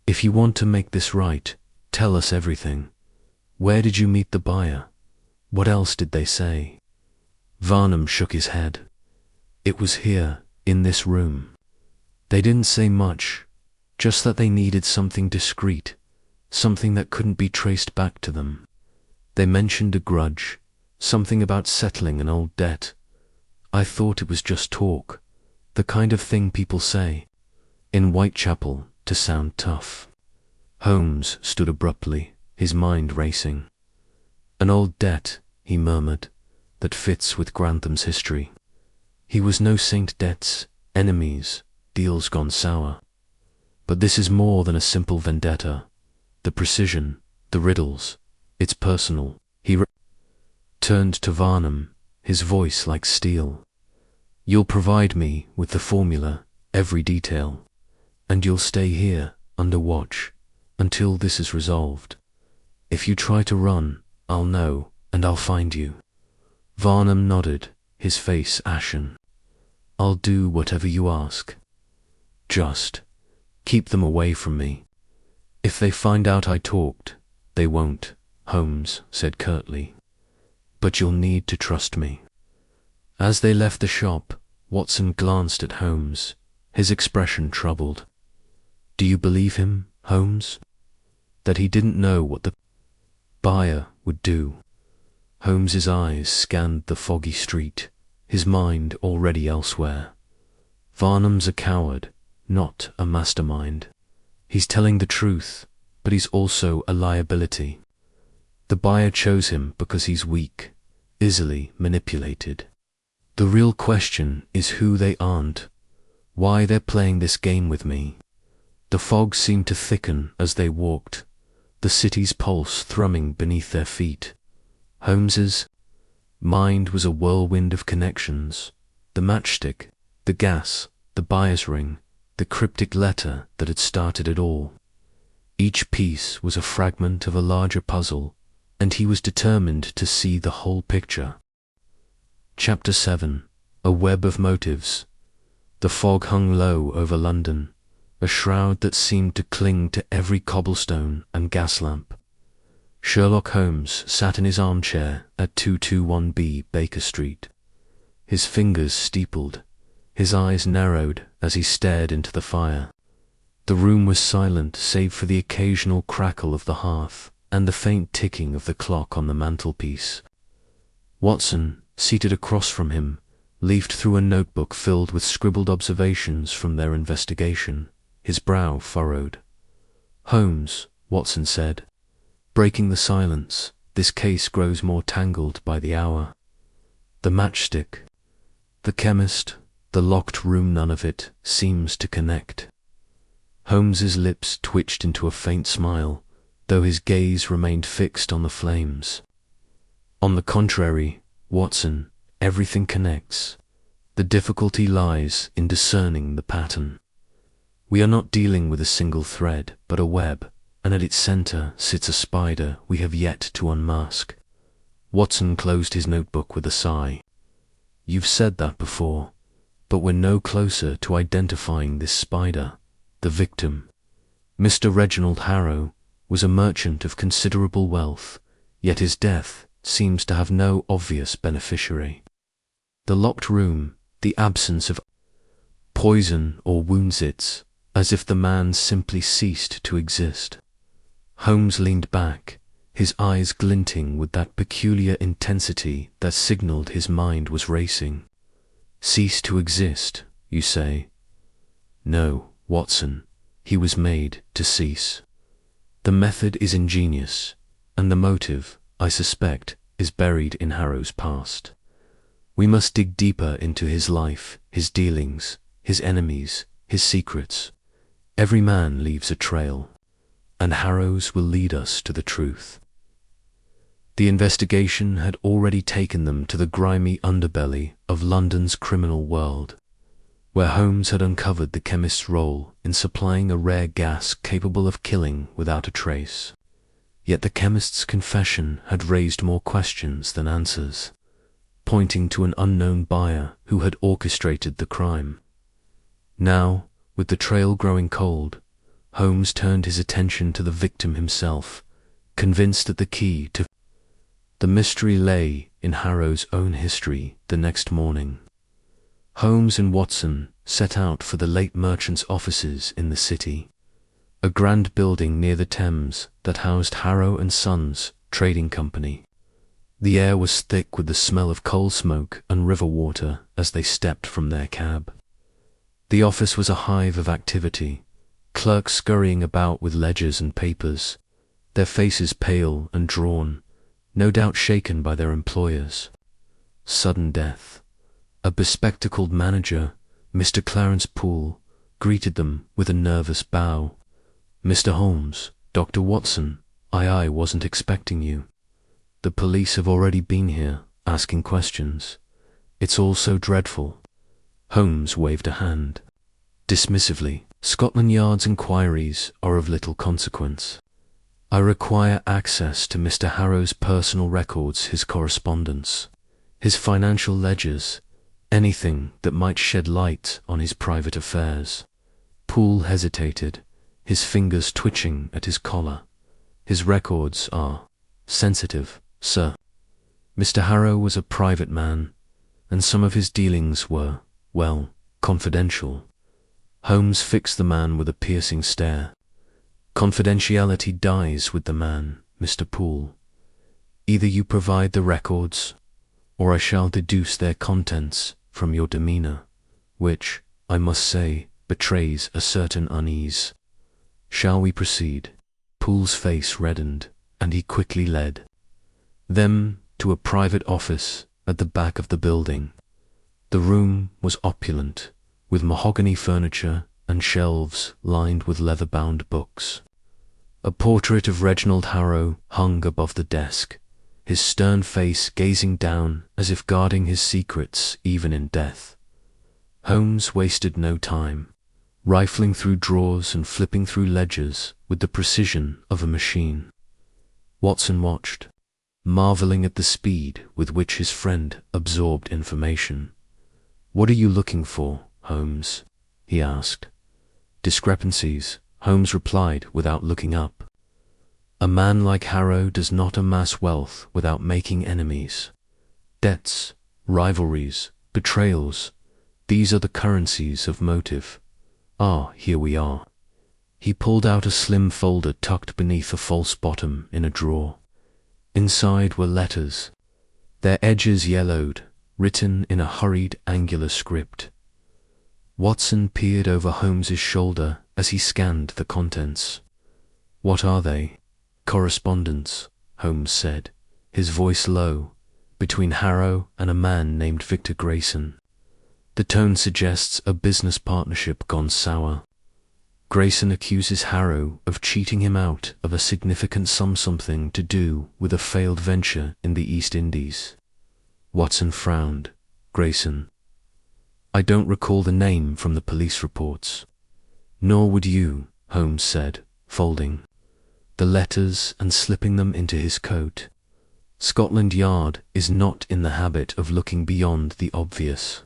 If you want to make this right, tell us everything. Where did you meet the buyer? What else did they say? Varnum shook his head. It was here, in this room. They didn't say much, just that they needed something discreet, something that couldn't be traced back to them. They mentioned a grudge, something about settling an old debt. I thought it was just talk, the kind of thing people say in Whitechapel to sound tough. Holmes stood abruptly, his mind racing. An old debt, he murmured, that fits with Grantham's history. He was no saint. Debts, enemies, deals gone sour. But this is more than a simple vendetta. The precision, the riddles, it's personal. He turned to Varnum, his voice like steel. You'll provide me with the formula, every detail, and you'll stay here, under watch, until this is resolved. If you try to run, I'll know, and I'll find you. Varnum nodded, his face ashen. I'll do whatever you ask. Just keep them away from me. If they find out I talked, they won't, Holmes said curtly. But you'll need to trust me. As they left the shop, Watson glanced at Holmes, his expression troubled. Do you believe him, Holmes? That he didn't know what the buyer would do? Holmes's eyes scanned the foggy street, his mind already elsewhere. Varnum's a coward, not a mastermind. He's telling the truth, but he's also a liability. The buyer chose him because he's weak, easily manipulated. The real question is who they aren't, why they're playing this game with me. The fog seemed to thicken as they walked, the city's pulse thrumming beneath their feet. Holmes's mind was a whirlwind of connections. The matchstick, the gas, the buyer's ring, the cryptic letter that had started it all. Each piece was a fragment of a larger puzzle, and he was determined to see the whole picture. Chapter 7. A Web of Motives. The fog hung low over London, a shroud that seemed to cling to every cobblestone and gas lamp. Sherlock Holmes sat in his armchair at 221B Baker Street. His fingers steepled, his eyes narrowed as he stared into the fire. The room was silent save for the occasional crackle of the hearth and the faint ticking of the clock on the mantelpiece. Watson, seated across from him, leafed through a notebook filled with scribbled observations from their investigation, his brow furrowed. Holmes, Watson said, breaking the silence, this case grows more tangled by the hour. The matchstick, the chemist, the locked room, none of it seems to connect. Holmes's lips twitched into a faint smile, though his gaze remained fixed on the flames. On the contrary, Watson, everything connects. The difficulty lies in discerning the pattern. We are not dealing with a single thread, but a web, and at its center sits a spider we have yet to unmask. Watson closed his notebook with a sigh. You've said that before, but we're no closer to identifying this spider, the victim. Mr. Reginald Harrow was a merchant of considerable wealth, yet his death seems to have no obvious beneficiary. The locked room, the absence of poison or wounds, it's as if the man simply ceased to exist. Holmes leaned back, his eyes glinting with that peculiar intensity that signaled his mind was racing. Cease to exist, you say? No, Watson, he was made to cease. The method is ingenious, and the motive, I suspect, is buried in Harrow's past. We must dig deeper into his life, his dealings, his enemies, his secrets. Every man leaves a trail, and Harrow's will lead us to the truth. The investigation had already taken them to the grimy underbelly of London's criminal world, where Holmes had uncovered the chemist's role in supplying a rare gas capable of killing without a trace. Yet the chemist's confession had raised more questions than answers, pointing to an unknown buyer who had orchestrated the crime. Now, with the trail growing cold, Holmes turned his attention to the victim himself, convinced that the key to the mystery lay in Harrow's own history. The next morning, Holmes and Watson set out for the late merchant's offices in the city, a grand building near the Thames that housed Harrow and Sons Trading Company. The air was thick with the smell of coal smoke and river water as they stepped from their cab. The office was a hive of activity, clerks scurrying about with ledgers and papers, their faces pale and drawn, no doubt shaken by their employers. Sudden death. A bespectacled manager, Mr. Clarence Poole, greeted them with a nervous bow. "Mr. Holmes, Dr. Watson, I wasn't expecting you. The police have already been here, asking questions. It's all so dreadful." Holmes waved a hand. Dismissively, "Scotland Yard's inquiries are of little consequence. I require access to Mr. Harrow's personal records, his correspondence, his financial ledgers, anything that might shed light on his private affairs." Poole hesitated, his fingers twitching at his collar. "His records are sensitive, sir. Mr. Harrow was a private man, and some of his dealings were, well, confidential." Holmes fixed the man with a piercing stare. "Confidentiality dies with the man, Mr. Poole. Either you provide the records, or I shall deduce their contents from your demeanor, which, I must say, betrays a certain unease. Shall we proceed?" Poole's face reddened, and he quickly led them to a private office at the back of the building. The room was opulent, with mahogany furniture and shelves lined with leather-bound books. A portrait of Reginald Harrow hung above the desk, his stern face gazing down as if guarding his secrets even in death. Holmes wasted no time, rifling through drawers and flipping through ledgers with the precision of a machine. Watson watched, marveling at the speed with which his friend absorbed information. "What are you looking for, Holmes?" he asked. "Discrepancies," Holmes replied without looking up. "A man like Harrow does not amass wealth without making enemies. Debts, rivalries, betrayals, these are the currencies of motive. Ah, here we are." He pulled out a slim folder tucked beneath a false bottom in a drawer. Inside were letters, their edges yellowed, written in a hurried, angular script. Watson peered over Holmes's shoulder as he scanned the contents. "What are they?" "Correspondence," Holmes said, his voice low, "between Harrow and a man named Victor Grayson. The tone suggests a business partnership gone sour. Grayson accuses Harrow of cheating him out of a significant sum, something to do with a failed venture in the East Indies." Watson frowned. "Grayson? I don't recall the name from the police reports." "Nor would you," Holmes said, folding the letters and slipping them into his coat. "Scotland Yard is not in the habit of looking beyond the obvious.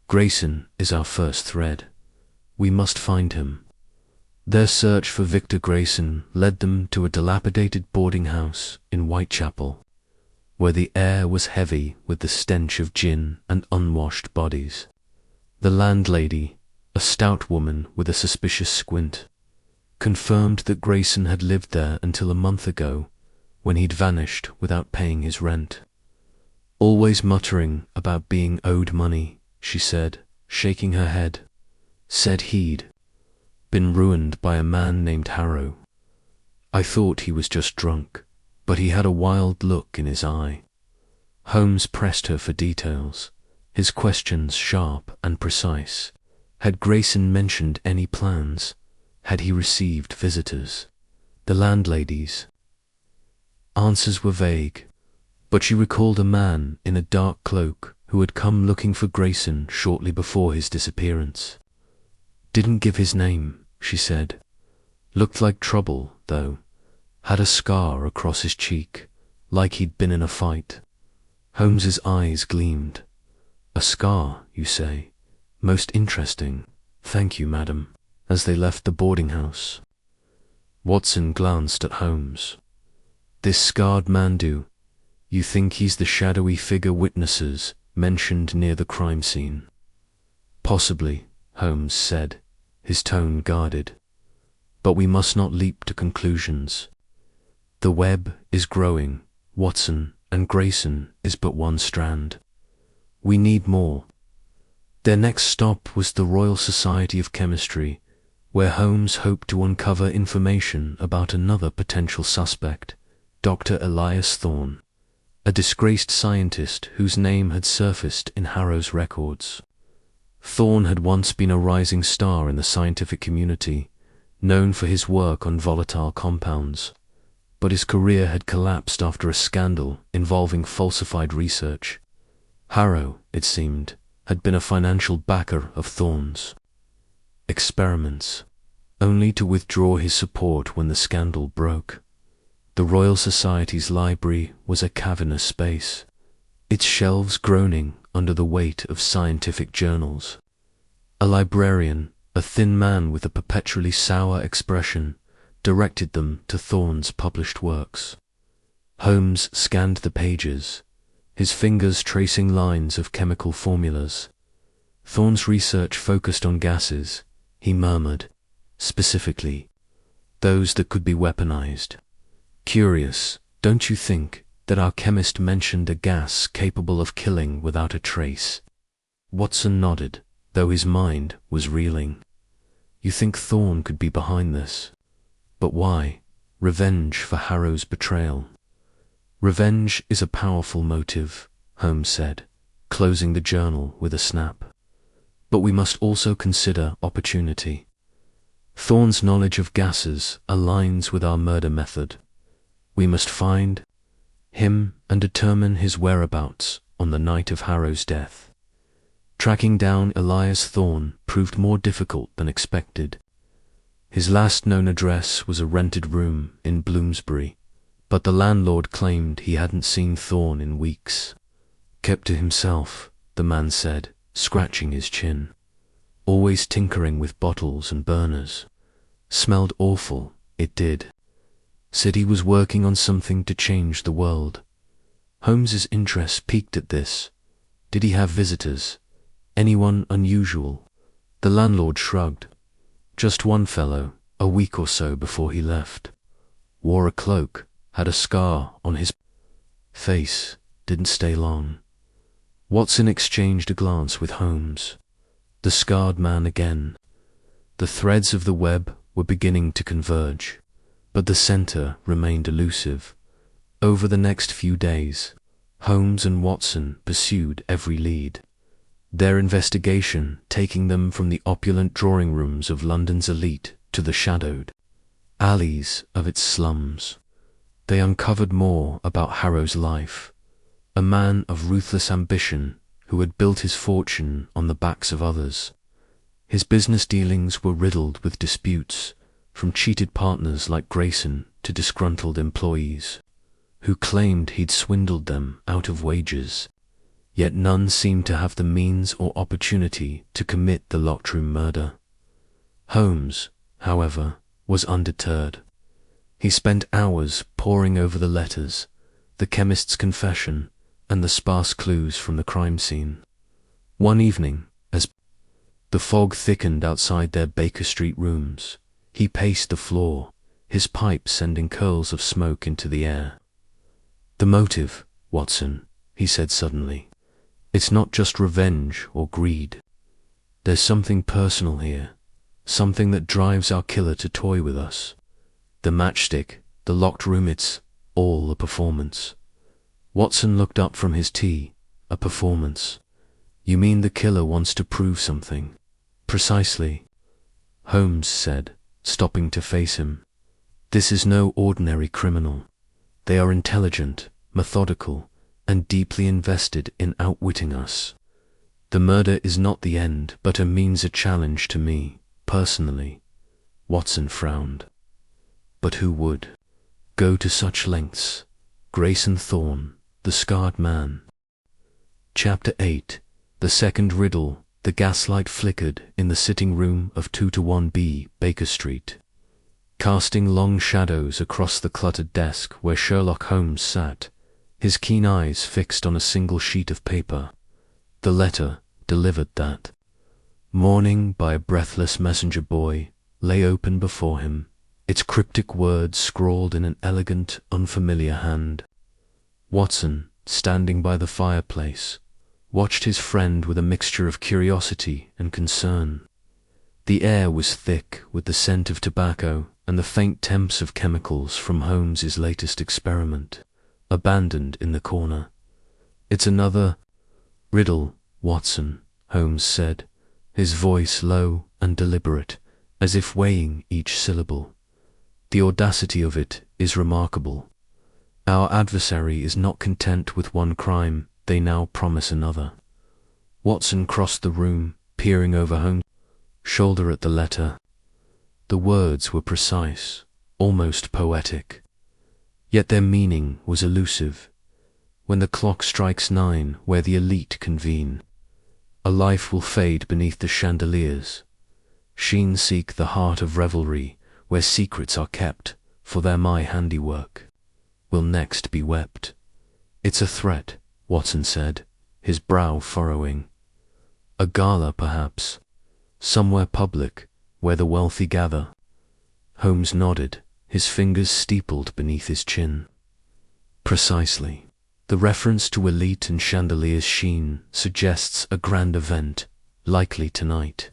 Grayson is our first thread. We must find him." Their search for Victor Grayson led them to a dilapidated boarding house in Whitechapel, where the air was heavy with the stench of gin and unwashed bodies. The landlady, a stout woman with a suspicious squint, confirmed that Grayson had lived there until a month ago, when he'd vanished without paying his rent. "Always muttering about being owed money," she said, shaking her head. "Said he'd been ruined by a man named Harrow. I thought he was just drunk, but he had a wild look in his eye." Holmes pressed her for details, his questions sharp and precise. Had Grayson mentioned any plans? Had he received visitors? The landlady's answers were vague, but she recalled a man in a dark cloak who had come looking for Grayson shortly before his disappearance. Didn't give his name, she said. Looked like trouble, though. Had a scar across his cheek, like he'd been in a fight. Holmes's eyes gleamed. A scar, you say? Most interesting. Thank you, madam. As they left the boarding house, Watson glanced at Holmes. This scarred man do? You think he's the shadowy figure witnesses mentioned near the crime scene? Possibly, Holmes said, his tone guarded. But we must not leap to conclusions. The web is growing, Watson, and Grayson is but one strand. We need more. Their next stop was the Royal Society of Chemistry, where Holmes hoped to uncover information about another potential suspect, Dr. Elias Thorne, a disgraced scientist whose name had surfaced in Harrow's records. Thorne had once been a rising star in the scientific community, known for his work on volatile compounds, but his career had collapsed after a scandal involving falsified research. Harrow, it seemed, had been a financial backer of Thorne's experiments, only to withdraw his support when the scandal broke. The Royal Society's library was a cavernous space, its shelves groaning under the weight of scientific journals. A librarian, a thin man with a perpetually sour expression, directed them to Thorne's published works. Holmes scanned the pages, his fingers tracing lines of chemical formulas. Thorne's research focused on gases, he murmured, specifically, those that could be weaponized. Curious, don't you think, that our chemist mentioned a gas capable of killing without a trace? Watson nodded, though his mind was reeling. You think Thorne could be behind this? But why? Revenge for Harrow's betrayal. Revenge is a powerful motive, Holmes said, closing the journal with a snap. But we must also consider opportunity. Thorne's knowledge of gases aligns with our murder method. We must find him and determine his whereabouts on the night of Harrow's death. Tracking down Elias Thorne proved more difficult than expected. His last known address was a rented room in Bloomsbury, but the landlord claimed he hadn't seen Thorne in weeks. Kept to himself, the man said, scratching his chin. Always tinkering with bottles and burners. Smelled awful, it did. Said he was working on something to change the world. Holmes's interest piqued at this. Did he have visitors? Anyone unusual? The landlord shrugged. Just one fellow, a week or so before he left. Wore a cloak, had a scar on his face, didn't stay long. Watson exchanged a glance with Holmes. The scarred man again. The threads of the web were beginning to converge, but the center remained elusive. Over the next few days, Holmes and Watson pursued every lead, their investigation taking them from the opulent drawing rooms of London's elite to the shadowed alleys of its slums. They uncovered more about Harrow's life, a man of ruthless ambition who had built his fortune on the backs of others. His business dealings were riddled with disputes, from cheated partners like Grayson to disgruntled employees, who claimed he'd swindled them out of wages, yet none seemed to have the means or opportunity to commit the locked room murder. Holmes, however, was undeterred. He spent hours poring over the letters, the chemist's confession, and the sparse clues from the crime scene. One evening, as the fog thickened outside their Baker Street rooms, he paced the floor, his pipe sending curls of smoke into the air. The motive, Watson, he said suddenly. It's not just revenge or greed. There's something personal here, something that drives our killer to toy with us. The matchstick, the locked room, it's all a performance. Watson looked up from his tea. A performance? You mean the killer wants to prove something? Precisely, Holmes said, stopping to face him. "This is no ordinary criminal. They are intelligent, methodical, and deeply invested in outwitting us. The murder is not the end, but a means, a challenge to me, personally." Watson frowned. But who would go to such lengths? Grayson Thorne, the scarred man. Chapter 8. The second riddle. The gaslight flickered in the sitting room of 2-1B Baker Street, casting long shadows across the cluttered desk where Sherlock Holmes sat, his keen eyes fixed on a single sheet of paper. The letter, delivered that morning by a breathless messenger boy, lay open before him, its cryptic words scrawled in an elegant, unfamiliar hand. Watson, standing by the fireplace, watched his friend with a mixture of curiosity and concern. The air was thick with the scent of tobacco and the faint temps of chemicals from Holmes's latest experiment, abandoned in the corner. "It's another riddle, Watson," Holmes said, his voice low and deliberate, as if weighing each syllable. "The audacity of it is remarkable. Our adversary is not content with one crime, they now promise another." Watson crossed the room, peering over Holmes' shoulder at the letter. The words were precise, almost poetic, yet their meaning was elusive. "When the clock strikes 9, where the elite convene, a life will fade beneath the chandeliers. Sheen seek the heart of revelry, where secrets are kept, for they're my handiwork. Will next be wept." "It's a threat," Watson said, his brow furrowing. "A gala, perhaps, somewhere public, where the wealthy gather." Holmes nodded, his fingers steepled beneath his chin. "Precisely. The reference to elite and chandeliers sheen suggests a grand event, likely tonight.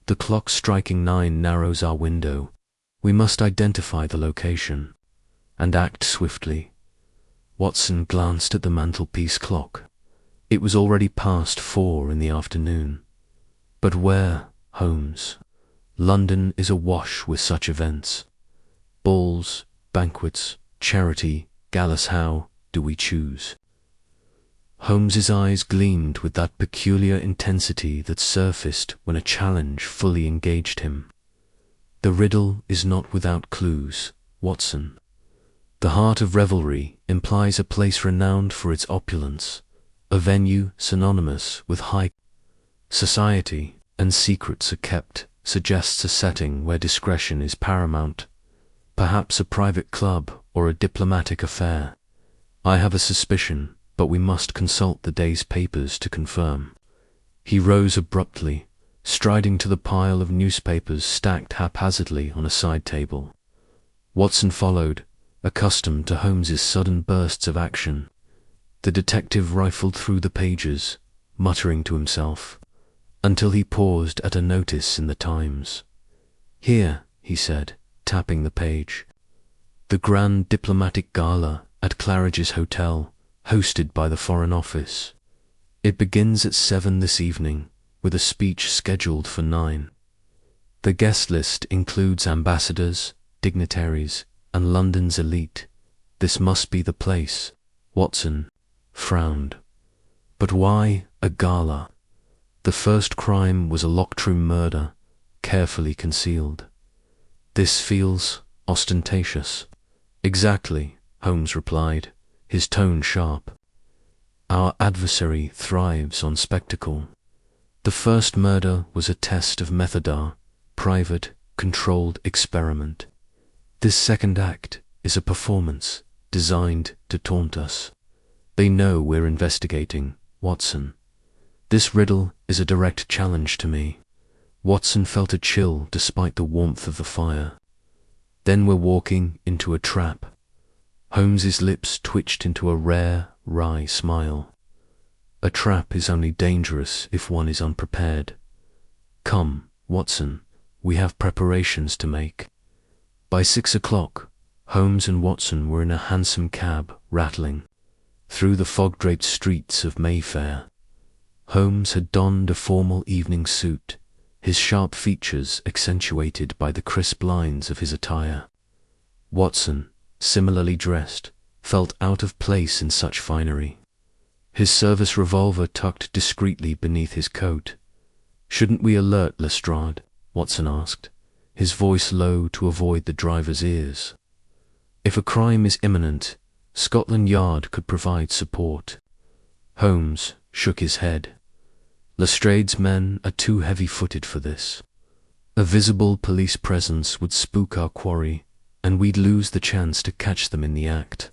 The clock striking 9 narrows our window. We must identify the location, and act swiftly." Watson glanced at the mantelpiece clock. It was already past 4 in the afternoon. "But where, Holmes? London is awash with such events. Balls, banquets, charity, galas. How do we choose?" Holmes's eyes gleamed with that peculiar intensity that surfaced when a challenge fully engaged him. "The riddle is not without clues, Watson. The heart of revelry implies a place renowned for its opulence, a venue synonymous with high society, and secrets are kept suggests a setting where discretion is paramount, perhaps a private club or a diplomatic affair. I have a suspicion, but we must consult the day's papers to confirm." He rose abruptly, striding to the pile of newspapers stacked haphazardly on a side table. Watson followed, accustomed to Holmes's sudden bursts of action. The detective rifled through the pages, muttering to himself, until he paused at a notice in the Times. "Here," he said, tapping the page. "The Grand Diplomatic Gala at Claridge's Hotel, hosted by the Foreign Office. It begins at 7 this evening, with a speech scheduled for 9. The guest list includes ambassadors, dignitaries, and London's elite. This must be the place." Watson frowned. "But why a gala? The first crime was a locked room murder, carefully concealed. This feels ostentatious." "Exactly," Holmes replied, his tone sharp. "Our adversary thrives on spectacle. The first murder was a test of method, private, controlled experiment. This second act is a performance designed to taunt us. They know we're investigating, Watson. This riddle is a direct challenge to me." Watson felt a chill despite the warmth of the fire. "Then we're walking into a trap." Holmes's lips twitched into a rare, wry smile. "A trap is only dangerous if one is unprepared. Come, Watson, we have preparations to make." By 6 o'clock, Holmes and Watson were in a hansom cab rattling through the fog-draped streets of Mayfair. Holmes had donned a formal evening suit, his sharp features accentuated by the crisp lines of his attire. Watson, similarly dressed, felt out of place in such finery. His service revolver tucked discreetly beneath his coat. "Shouldn't we alert Lestrade?" Watson asked, his voice low to avoid the driver's ears. "If a crime is imminent, Scotland Yard could provide support." Holmes shook his head. "Lestrade's men are too heavy-footed for this. A visible police presence would spook our quarry, and we'd lose the chance to catch them in the act.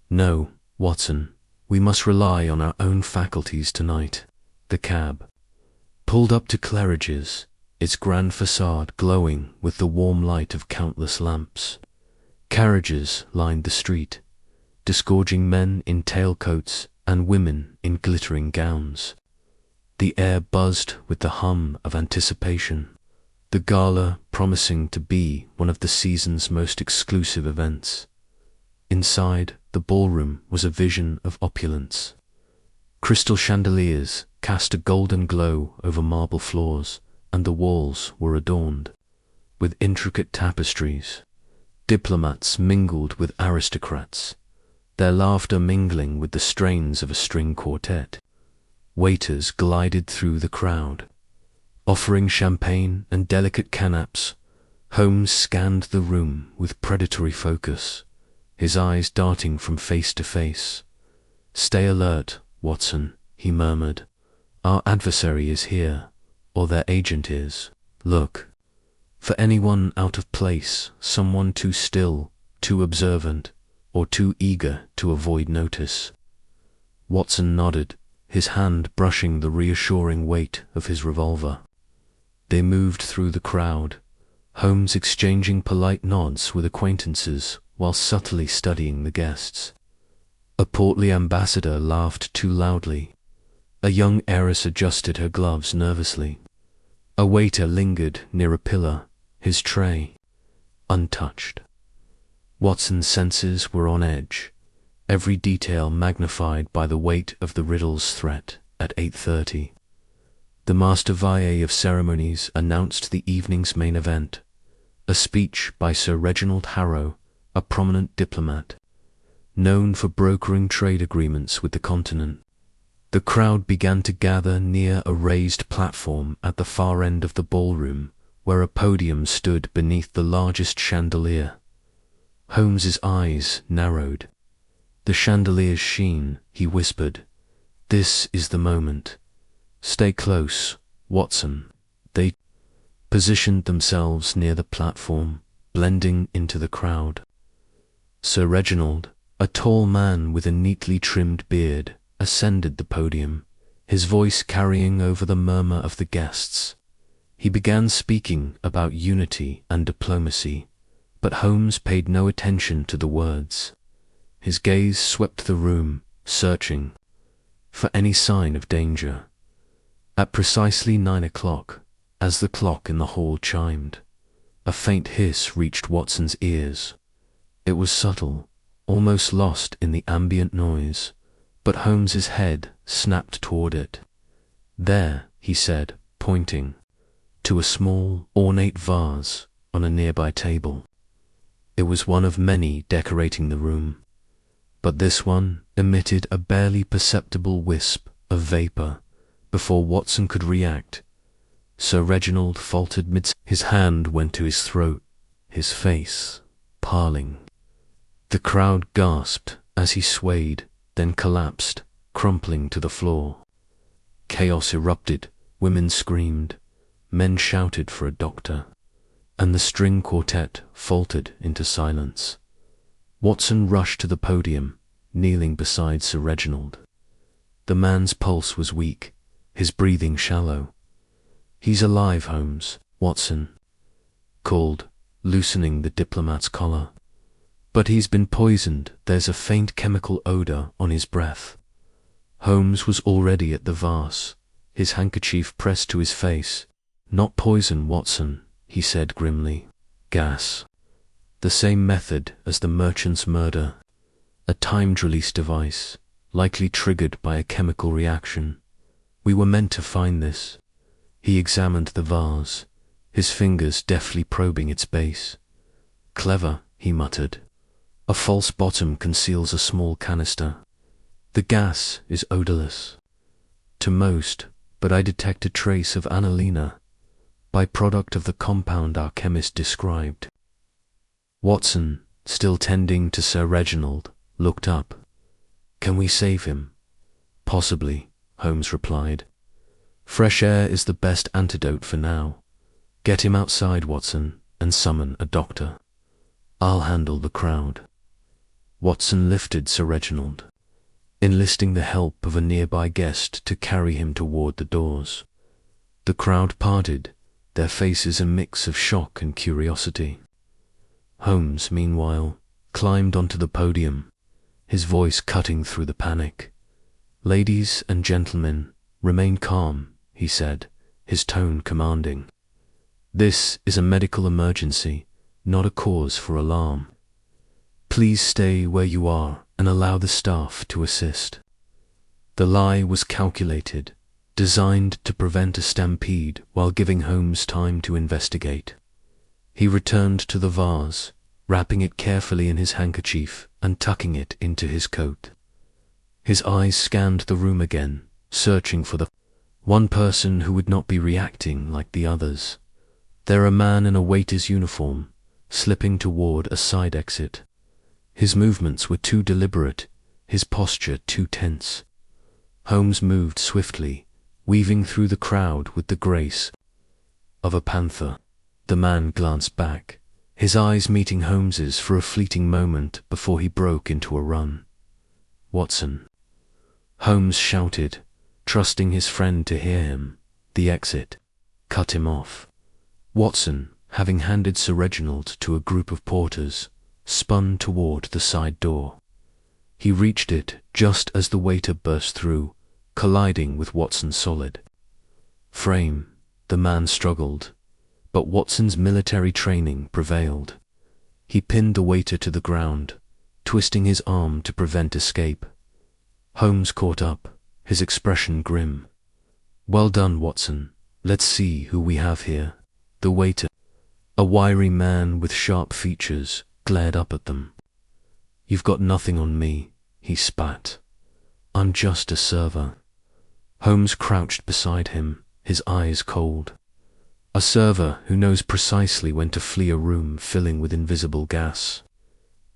No, Watson, we must rely on our own faculties tonight." The cab pulled up to Claridge's, its grand facade glowing with the warm light of countless lamps. Carriages lined the street, disgorging men in tailcoats and women in glittering gowns. The air buzzed with the hum of anticipation, the gala promising to be one of the season's most exclusive events. Inside, the ballroom was a vision of opulence. Crystal chandeliers cast a golden glow over marble floors, and the walls were adorned with intricate tapestries. Diplomats mingled with aristocrats, their laughter mingling with the strains of a string quartet. Waiters glided through the crowd, offering champagne and delicate canapes. Holmes scanned the room with predatory focus, his eyes darting from face to face. "Stay alert, Watson," he murmured. "Our adversary is here, or their agent is. Look for anyone out of place, someone too still, too observant, or too eager to avoid notice." Watson nodded, his hand brushing the reassuring weight of his revolver. They moved through the crowd, Holmes exchanging polite nods with acquaintances while subtly studying the guests. A portly ambassador laughed too loudly. A young heiress adjusted her gloves nervously. A waiter lingered near a pillar, his tray untouched. Watson's senses were on edge, every detail magnified by the weight of the riddles threat. At 8:30, the master valet of ceremonies announced the evening's main event, a speech by Sir Reginald Harrow, a prominent diplomat, known for brokering trade agreements with the continent. The crowd began to gather near a raised platform at the far end of the ballroom, where a podium stood beneath the largest chandelier. Holmes's eyes narrowed. "The chandelier's sheen," he whispered. "This is the moment. Stay close, Watson." They positioned themselves near the platform, blending into the crowd. Sir Reginald, a tall man with a neatly trimmed beard, ascended the podium, his voice carrying over the murmur of the guests. He began speaking about unity and diplomacy, but Holmes paid no attention to the words. His gaze swept the room, searching for any sign of danger. At precisely 9 o'clock, as the clock in the hall chimed, a faint hiss reached Watson's ears. It was subtle, almost lost in the ambient noise, but Holmes's head snapped toward it. "There," he said, pointing to a small, ornate vase on a nearby table. It was one of many decorating the room, but this one emitted a barely perceptible wisp of vapor before Watson could react. Sir Reginald faltered his hand went to his throat, his face paling. The crowd gasped as he swayed, then collapsed, crumpling to the floor. Chaos erupted, women screamed, men shouted for a doctor, and the string quartet faltered into silence. Watson rushed to the podium, kneeling beside Sir Reginald. The man's pulse was weak, his breathing shallow. "He's alive, Holmes," Watson called, loosening the diplomat's collar. "But he's been poisoned. There's a faint chemical odor on his breath." Holmes was already at the vase, his handkerchief pressed to his face. "Not poison, Watson," he said grimly. "Gas. The same method as the merchant's murder. A timed release device, likely triggered by a chemical reaction. We were meant to find this. He examined the vase, his fingers deftly probing its base. "Clever," he muttered. "A false bottom conceals a small canister. The gas is odorless to most, but I detect a trace of anilina, byproduct of the compound our chemist described." Watson, still tending to Sir Reginald, looked up. "Can we save him?" "Possibly," Holmes replied. "Fresh air is the best antidote for now. Get him outside, Watson, and summon a doctor. I'll handle the crowd." Watson lifted Sir Reginald, enlisting the help of a nearby guest to carry him toward the doors. The crowd parted, their faces a mix of shock and curiosity. Holmes, meanwhile, climbed onto the podium, his voice cutting through the panic. "Ladies and gentlemen, remain calm," he said, his tone commanding. "This is a medical emergency, not a cause for alarm. Please stay where you are and allow the staff to assist." The lie was calculated, designed to prevent a stampede while giving Holmes time to investigate. He returned to the vase, wrapping it carefully in his handkerchief and tucking it into his coat. His eyes scanned the room again, searching for the one person who would not be reacting like the others. There a man in a waiter's uniform, slipping toward a side exit. His movements were too deliberate, his posture too tense. Holmes moved swiftly, weaving through the crowd with the grace of a panther. The man glanced back, his eyes meeting Holmes's for a fleeting moment before he broke into a run. "Watson!" Holmes shouted, trusting his friend to hear him. The exit cut him off. Watson, having handed Sir Reginald to a group of porters, spun toward the side door. He reached it just as the waiter burst through, colliding with Watson's solid frame. The man struggled, but Watson's military training prevailed. He pinned the waiter to the ground, twisting his arm to prevent escape. Holmes caught up, his expression grim. "Well done, Watson. Let's see who we have here." The waiter, a wiry man with sharp features, glared up at them. "You've got nothing on me," he spat. "I'm just a server." Holmes crouched beside him, his eyes cold. "A server who knows precisely when to flee a room filling with invisible gas.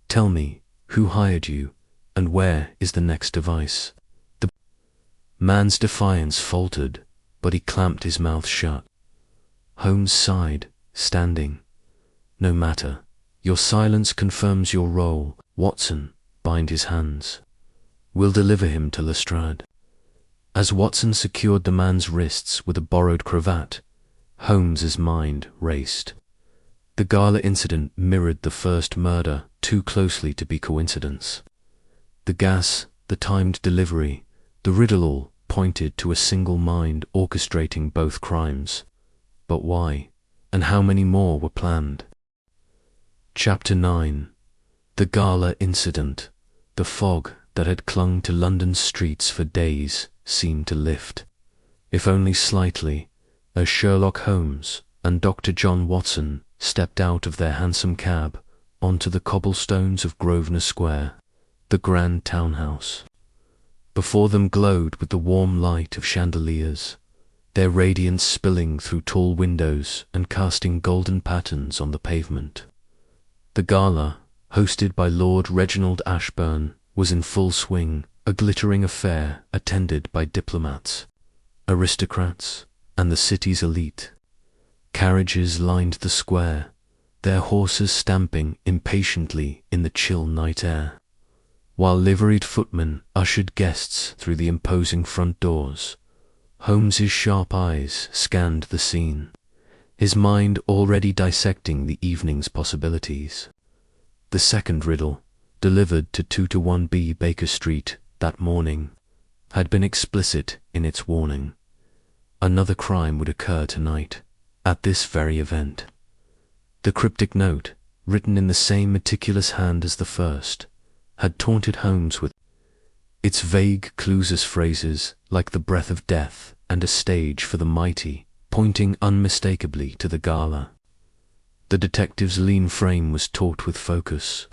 Tell me, who hired you, and where is the next device?" The man's defiance faltered, but he clamped his mouth shut. Holmes sighed, standing. "No matter. Your silence confirms your role. Watson, bind his hands. We'll deliver him to Lestrade." As Watson secured the man's wrists with a borrowed cravat, Holmes's mind raced. The gala incident mirrored the first murder too closely to be coincidence. The gas, the timed delivery, the riddle all pointed to a single mind orchestrating both crimes. But why, and how many more were planned? Chapter 9. The gala incident. The fog that had clung to London's streets for days seemed to lift, if only slightly, as Sherlock Holmes and Dr. John Watson stepped out of their hansom cab onto the cobblestones of Grosvenor Square, the grand townhouse. Before them glowed with the warm light of chandeliers, their radiance spilling through tall windows and casting golden patterns on the pavement. The gala, hosted by Lord Reginald Ashburn, was in full swing, a glittering affair attended by diplomats, aristocrats, and the city's elite. Carriages lined the square, their horses stamping impatiently in the chill night air, while liveried footmen ushered guests through the imposing front doors. Holmes's sharp eyes scanned the scene, his mind already dissecting the evening's possibilities. The second riddle, delivered to 2-1B Baker Street that morning, had been explicit in its warning. Another crime would occur tonight, at this very event. The cryptic note, written in the same meticulous hand as the first, had taunted Holmes with its vague clues as phrases like the breath of death and a stage for the mighty pointing unmistakably to the gala. The detective's lean frame was taut with focus,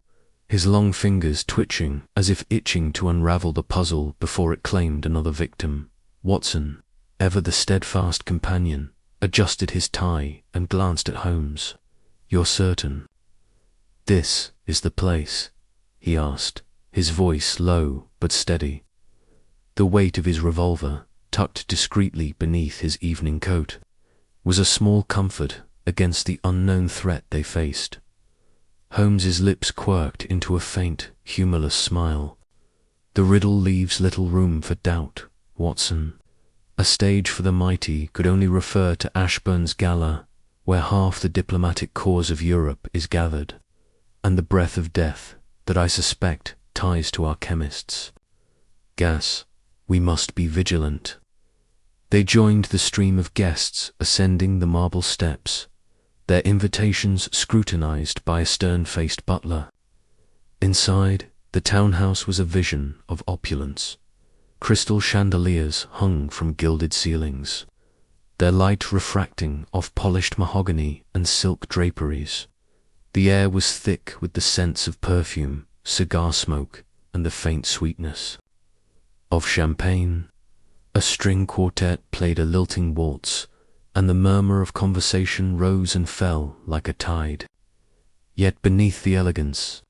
his long fingers twitching as if itching to unravel the puzzle before it claimed another victim. Watson, ever the steadfast companion, adjusted his tie and glanced at Holmes. "You're certain this is the place?" he asked, his voice low but steady. The weight of his revolver, tucked discreetly beneath his evening coat, was a small comfort against the unknown threat they faced. Holmes's lips quirked into a faint, humorless smile. "The riddle leaves little room for doubt, Watson. A stage for the mighty could only refer to Ashburn's gala, where half the diplomatic corps of Europe is gathered, and the breath of death that I suspect ties to our chemists. Gas, we must be vigilant." They joined the stream of guests ascending the marble steps, their invitations scrutinized by a stern-faced butler. Inside, the townhouse was a vision of opulence. Crystal chandeliers hung from gilded ceilings, their light refracting off polished mahogany and silk draperies. The air was thick with the scents of perfume, cigar smoke, and the faint sweetness of champagne. A string quartet played a lilting waltz, and the murmur of conversation rose and fell like a tide. Yet beneath the elegance,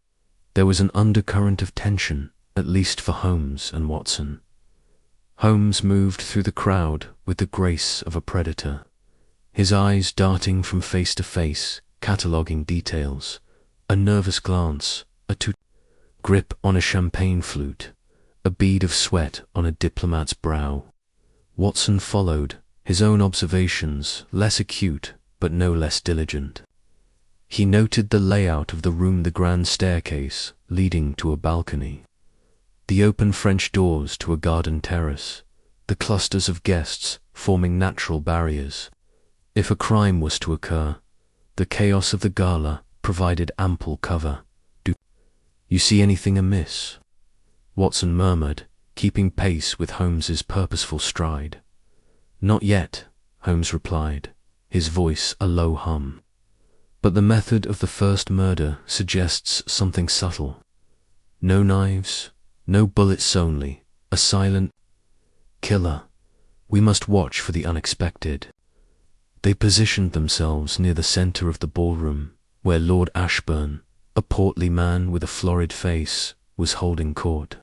there was an undercurrent of tension, at least for Holmes and Watson. Holmes moved through the crowd with the grace of a predator, his eyes darting from face to face, cataloguing details, a nervous glance, a grip on a champagne flute, a bead of sweat on a diplomat's brow. Watson followed, his own observations less acute but no less diligent. He noted the layout of the room, the grand staircase leading to a balcony, the open French doors to a garden terrace, the clusters of guests forming natural barriers. If a crime was to occur, the chaos of the gala provided ample cover. "Do you see anything amiss?" Watson murmured, keeping pace with Holmes's purposeful stride. "Not yet," Holmes replied, his voice a low hum. "But the method of the first murder suggests something subtle. No knives, no bullets only, a silent killer. We must watch for the unexpected." They positioned themselves near the center of the ballroom, where Lord Ashburn, a portly man with a florid face, was holding court.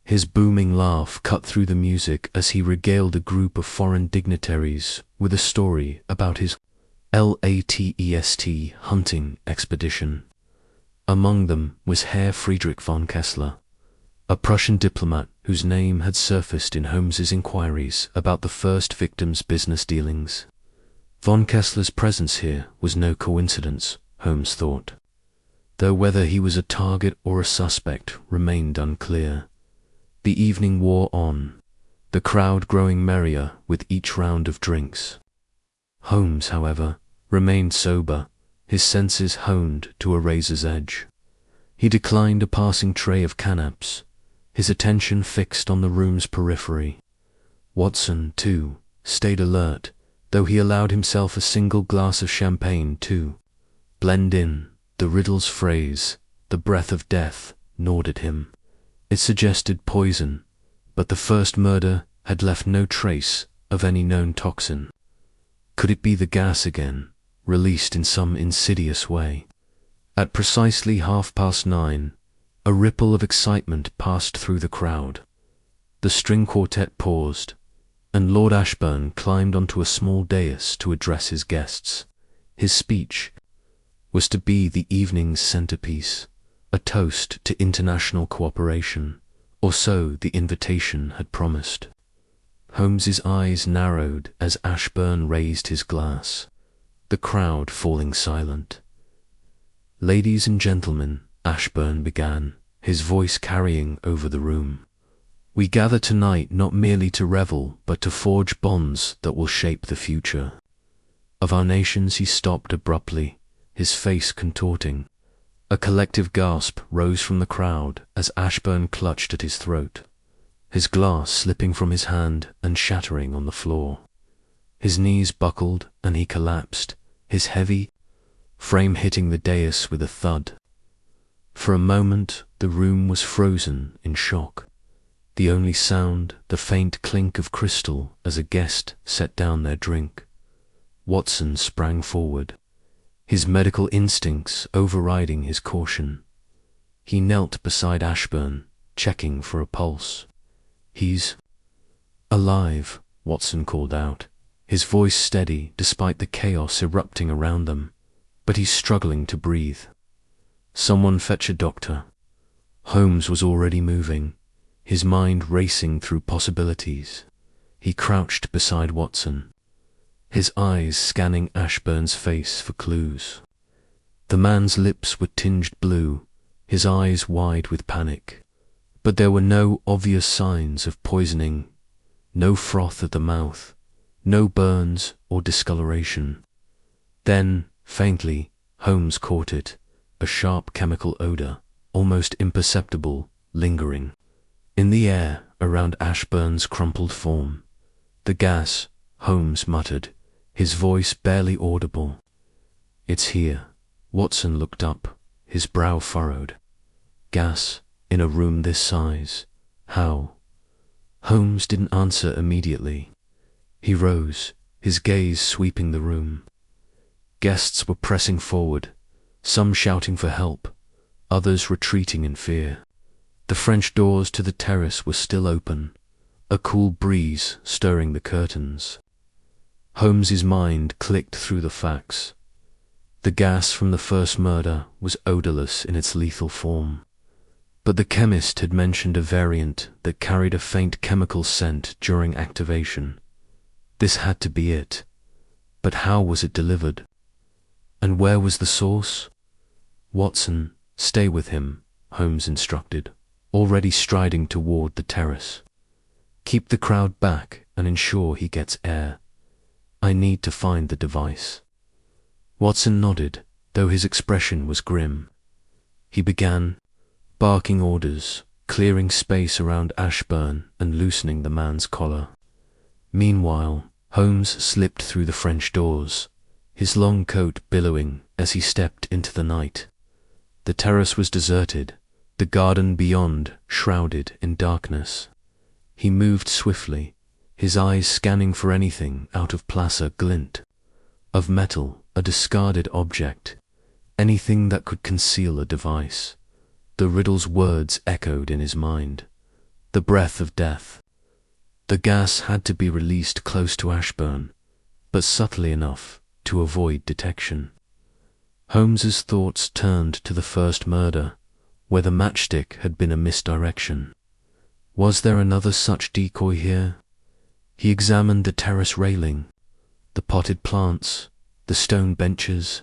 His booming laugh cut through the music as he regaled a group of foreign dignitaries with a story about his latest hunting expedition. Among them was Herr Friedrich von Kessler, a Prussian diplomat whose name had surfaced in Holmes's inquiries about the first victim's business dealings. Von Kessler's presence here was no coincidence, Holmes thought, though whether he was a target or a suspect remained unclear. The evening wore on, the crowd growing merrier with each round of drinks. Holmes, however, remained sober, his senses honed to a razor's edge. He declined a passing tray of canapes, his attention fixed on the room's periphery. Watson, too, stayed alert, though he allowed himself a single glass of champagne to blend in. The riddle's phrase, "the breath of death," gnawed at him. It suggested poison, but the first murder had left no trace of any known toxin. Could it be the gas again, released in some insidious way? At precisely 9:30, a ripple of excitement passed through the crowd. The string quartet paused, and Lord Ashburn climbed onto a small dais to address his guests. His speech was to be the evening's centerpiece, a toast to international cooperation, or so the invitation had promised. Holmes's eyes narrowed as Ashburn raised his glass, the crowd falling silent. "Ladies and gentlemen," Ashburn began, his voice carrying over the room, "we gather tonight not merely to revel, but to forge bonds that will shape the future of our nations." He stopped abruptly, his face contorting. A collective gasp rose from the crowd as Ashburn clutched at his throat, his glass slipping from his hand and shattering on the floor. His knees buckled and he collapsed, his heavy frame hitting the dais with a thud. For a moment, the room was frozen in shock. The only sound, the faint clink of crystal as a guest set down their drink. Watson sprang forward, his medical instincts overriding his caution. He knelt beside Ashburn, checking for a pulse. "He's alive," Watson called out, his voice steady despite the chaos erupting around them, but he's struggling to breathe. "Someone fetch a doctor." Holmes was already moving, his mind racing through possibilities. He crouched beside Watson, his eyes scanning Ashburn's face for clues. The man's lips were tinged blue, his eyes wide with panic, but there were no obvious signs of poisoning, no froth at the mouth, no burns or discoloration. Then, faintly, Holmes caught it, a sharp chemical odor, almost imperceptible, lingering in the air around Ashburn's crumpled form. "The gas," Holmes muttered, his voice barely audible. "It's here." Watson looked up, his brow furrowed. "Gas, in a room this size? How?" Holmes didn't answer immediately. He rose, his gaze sweeping the room. Guests were pressing forward, some shouting for help, others retreating in fear. The French doors to the terrace were still open, a cool breeze stirring the curtains. Holmes's mind clicked through the facts. The gas from the first murder was odorless in its lethal form, but the chemist had mentioned a variant that carried a faint chemical scent during activation. This had to be it, but how was it delivered? And where was the source? "Watson, stay with him," Holmes instructed, already striding toward the terrace. "Keep the crowd back and ensure he gets air. I need to find the device." Watson nodded, though his expression was grim. He began, barking orders, clearing space around Ashburn and loosening the man's collar. Meanwhile, Holmes slipped through the French doors, his long coat billowing as he stepped into the night. The terrace was deserted, the garden beyond shrouded in darkness. He moved swiftly, his eyes scanning for anything out of placer glint, of metal, a discarded object, anything that could conceal a device. The riddle's words echoed in his mind. The breath of death. The gas had to be released close to Ashburn, but subtly enough to avoid detection. Holmes's thoughts turned to the first murder, where the matchstick had been a misdirection. Was there another such decoy here? He examined the terrace railing, the potted plants, the stone benches.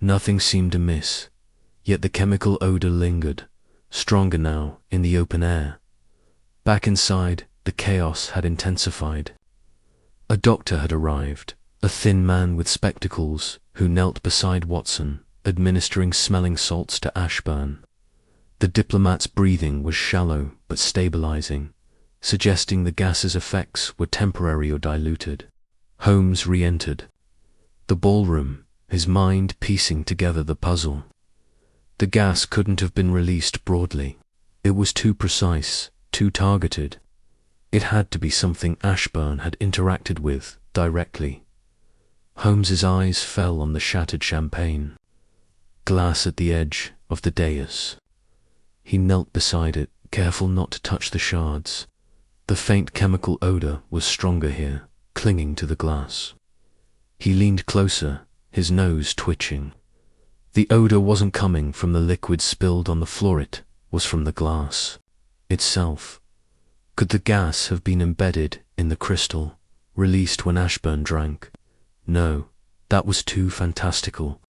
Nothing seemed amiss, yet the chemical odor lingered, stronger now in the open air. Back inside, the chaos had intensified. A doctor had arrived, a thin man with spectacles, who knelt beside Watson, administering smelling salts to Ashburn. The diplomat's breathing was shallow but stabilizing, suggesting the gas's effects were temporary or diluted. Holmes re-entered the ballroom, his mind piecing together the puzzle. The gas couldn't have been released broadly. It was too precise, too targeted. It had to be something Ashburn had interacted with directly. Holmes's eyes fell on the shattered champagne glass at the edge of the dais. He knelt beside it, careful not to touch the shards. The faint chemical odor was stronger here, clinging to the glass. He leaned closer, his nose twitching. The odor wasn't coming from the liquid spilled on the floor, it was from the glass itself. Could the gas have been embedded in the crystal, released when Ashburn drank? No, that was too fantastical.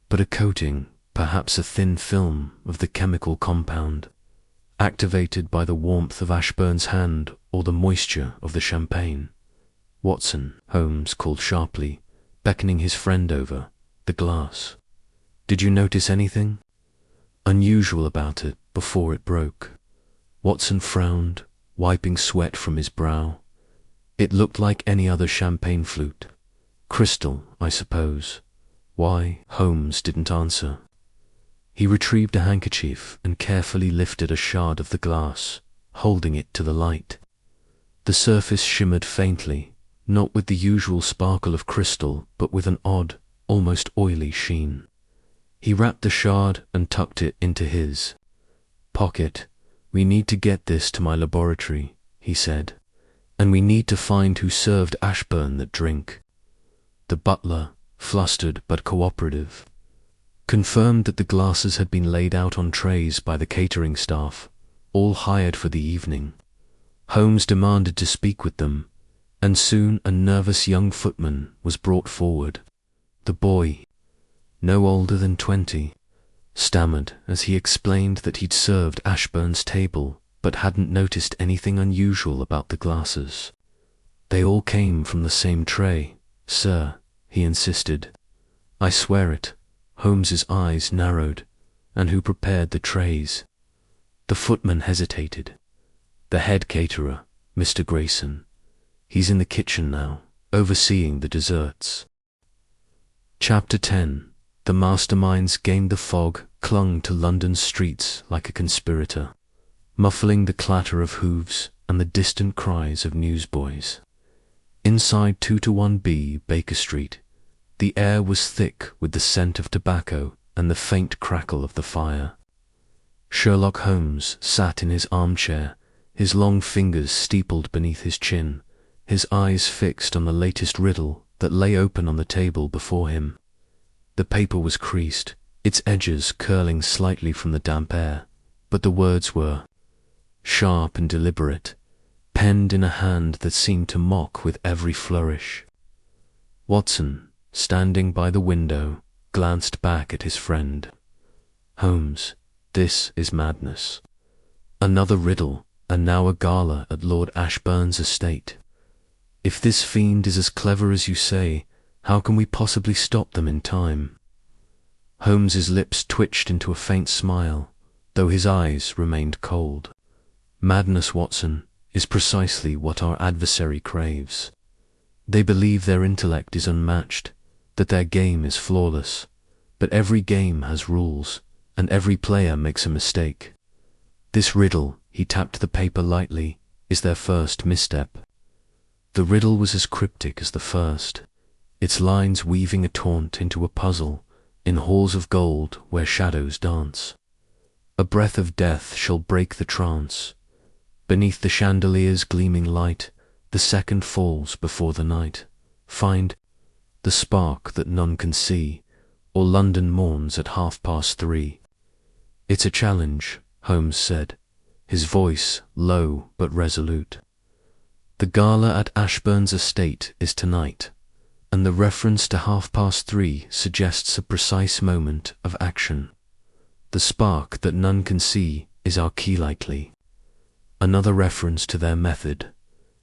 But a coating, perhaps a thin film of the chemical compound, activated by the warmth of Ashburn's hand or the moisture of the champagne. "Watson," Holmes called sharply, beckoning his friend over the glass. "Did you notice anything unusual about it before it broke?" Watson frowned, wiping sweat from his brow. It looked like any other champagne flute. Crystal, I suppose. Why? Holmes didn't answer. He retrieved a handkerchief and carefully lifted a shard of the glass, holding it to the light. The surface shimmered faintly, not with the usual sparkle of crystal, but with an odd, almost oily sheen. He wrapped the shard and tucked it into his pocket. "We need to get this to my laboratory," he said, "and we need to find who served Ashburn that drink." The butler, flustered but cooperative, confirmed that the glasses had been laid out on trays by the catering staff, all hired for the evening. Holmes demanded to speak with them, and soon a nervous young footman was brought forward. The boy, no older than 20, stammered as he explained that he'd served Ashburn's table but hadn't noticed anything unusual about the glasses. "They all came from the same tray, sir," he insisted. "I swear it." Holmes's eyes narrowed. "And who prepared the trays?" The footman hesitated. "The head caterer, Mr. Grayson. He's in the kitchen now, overseeing the desserts." Chapter 10. The masterminds gained. The fog clung to London's streets like a conspirator, muffling the clatter of hooves and the distant cries of newsboys. Inside 221B Baker Street, the air was thick with the scent of tobacco and the faint crackle of the fire. Sherlock Holmes sat in his armchair, his long fingers steepled beneath his chin, his eyes fixed on the latest riddle that lay open on the table before him. The paper was creased, its edges curling slightly from the damp air, but the words were sharp and deliberate, penned in a hand that seemed to mock with every flourish. Watson, standing by the window, glanced back at his friend. "Holmes, this is madness. Another riddle, and now a gala at Lord Ashburn's estate. If this fiend is as clever as you say, how can we possibly stop them in time?" Holmes's lips twitched into a faint smile, though his eyes remained cold. "Madness, Watson, is precisely what our adversary craves. They believe their intellect is unmatched, that their game is flawless, but every game has rules, and every player makes a mistake. This riddle," he tapped the paper lightly, "is their first misstep." The riddle was as cryptic as the first, its lines weaving a taunt into a puzzle, in halls of gold where shadows dance. "A breath of death shall break the trance. Beneath the chandelier's gleaming light, the second falls before the night. Find the spark that none can see, or London mourns at 3:30. "It's a challenge," Holmes said, his voice low but resolute. "The gala at Ashburn's estate is tonight, and the reference to 3:30 suggests a precise moment of action. The spark that none can see is our key likely. Another reference to their method,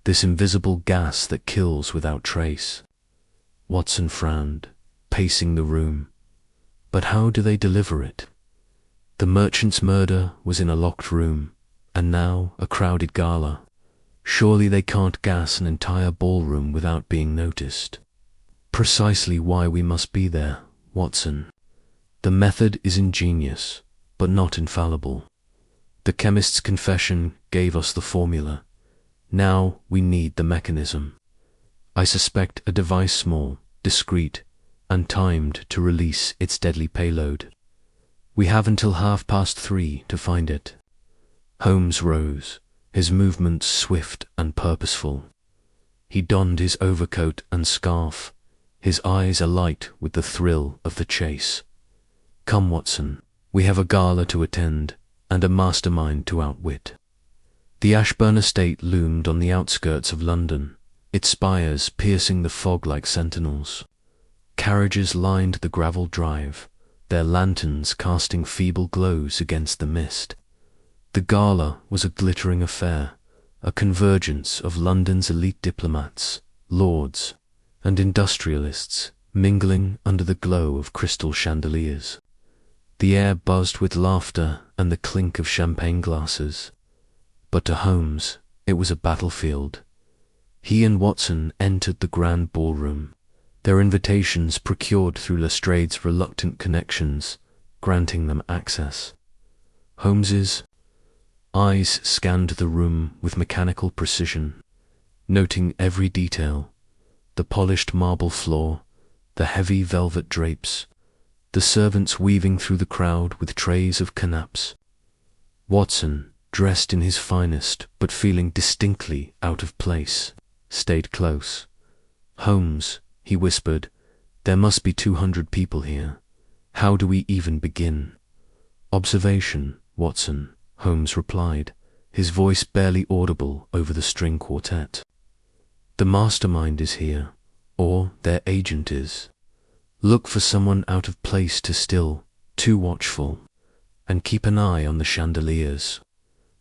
this invisible gas that kills without trace." Watson frowned, pacing the room. "But how do they deliver it? The merchant's murder was in a locked room, and now a crowded gala. Surely they can't gas an entire ballroom without being noticed." "Precisely why we must be there, Watson. The method is ingenious, but not infallible. The chemist's confession gave us the formula. Now we need the mechanism. I suspect a device small, discreet, and timed to release its deadly payload. We have until 3:30 to find it." Holmes rose, his movements swift and purposeful. He donned his overcoat and scarf, his eyes alight with the thrill of the chase. "Come, Watson, we have a gala to attend, and a mastermind to outwit." The Ashburn estate loomed on the outskirts of London, its spires piercing the fog like sentinels. Carriages lined the gravel drive, their lanterns casting feeble glows against the mist. The gala was a glittering affair, a convergence of London's elite diplomats, lords, and industrialists mingling under the glow of crystal chandeliers. The air buzzed with laughter and the clink of champagne glasses. But to Holmes, it was a battlefield. He and Watson entered the grand ballroom, their invitations procured through Lestrade's reluctant connections, granting them access. Holmes's eyes scanned the room with mechanical precision, noting every detail: the polished marble floor, the heavy velvet drapes, the servants weaving through the crowd with trays of canapes. Watson, dressed in his finest but feeling distinctly out of place, stayed close. "Holmes," he whispered, "there must be 200 people here. How do we even begin?" "Observation, Watson," Holmes replied, his voice barely audible over the string quartet. "The mastermind is here, or their agent is. Look for someone out of place to still, too watchful, and keep an eye on the chandeliers."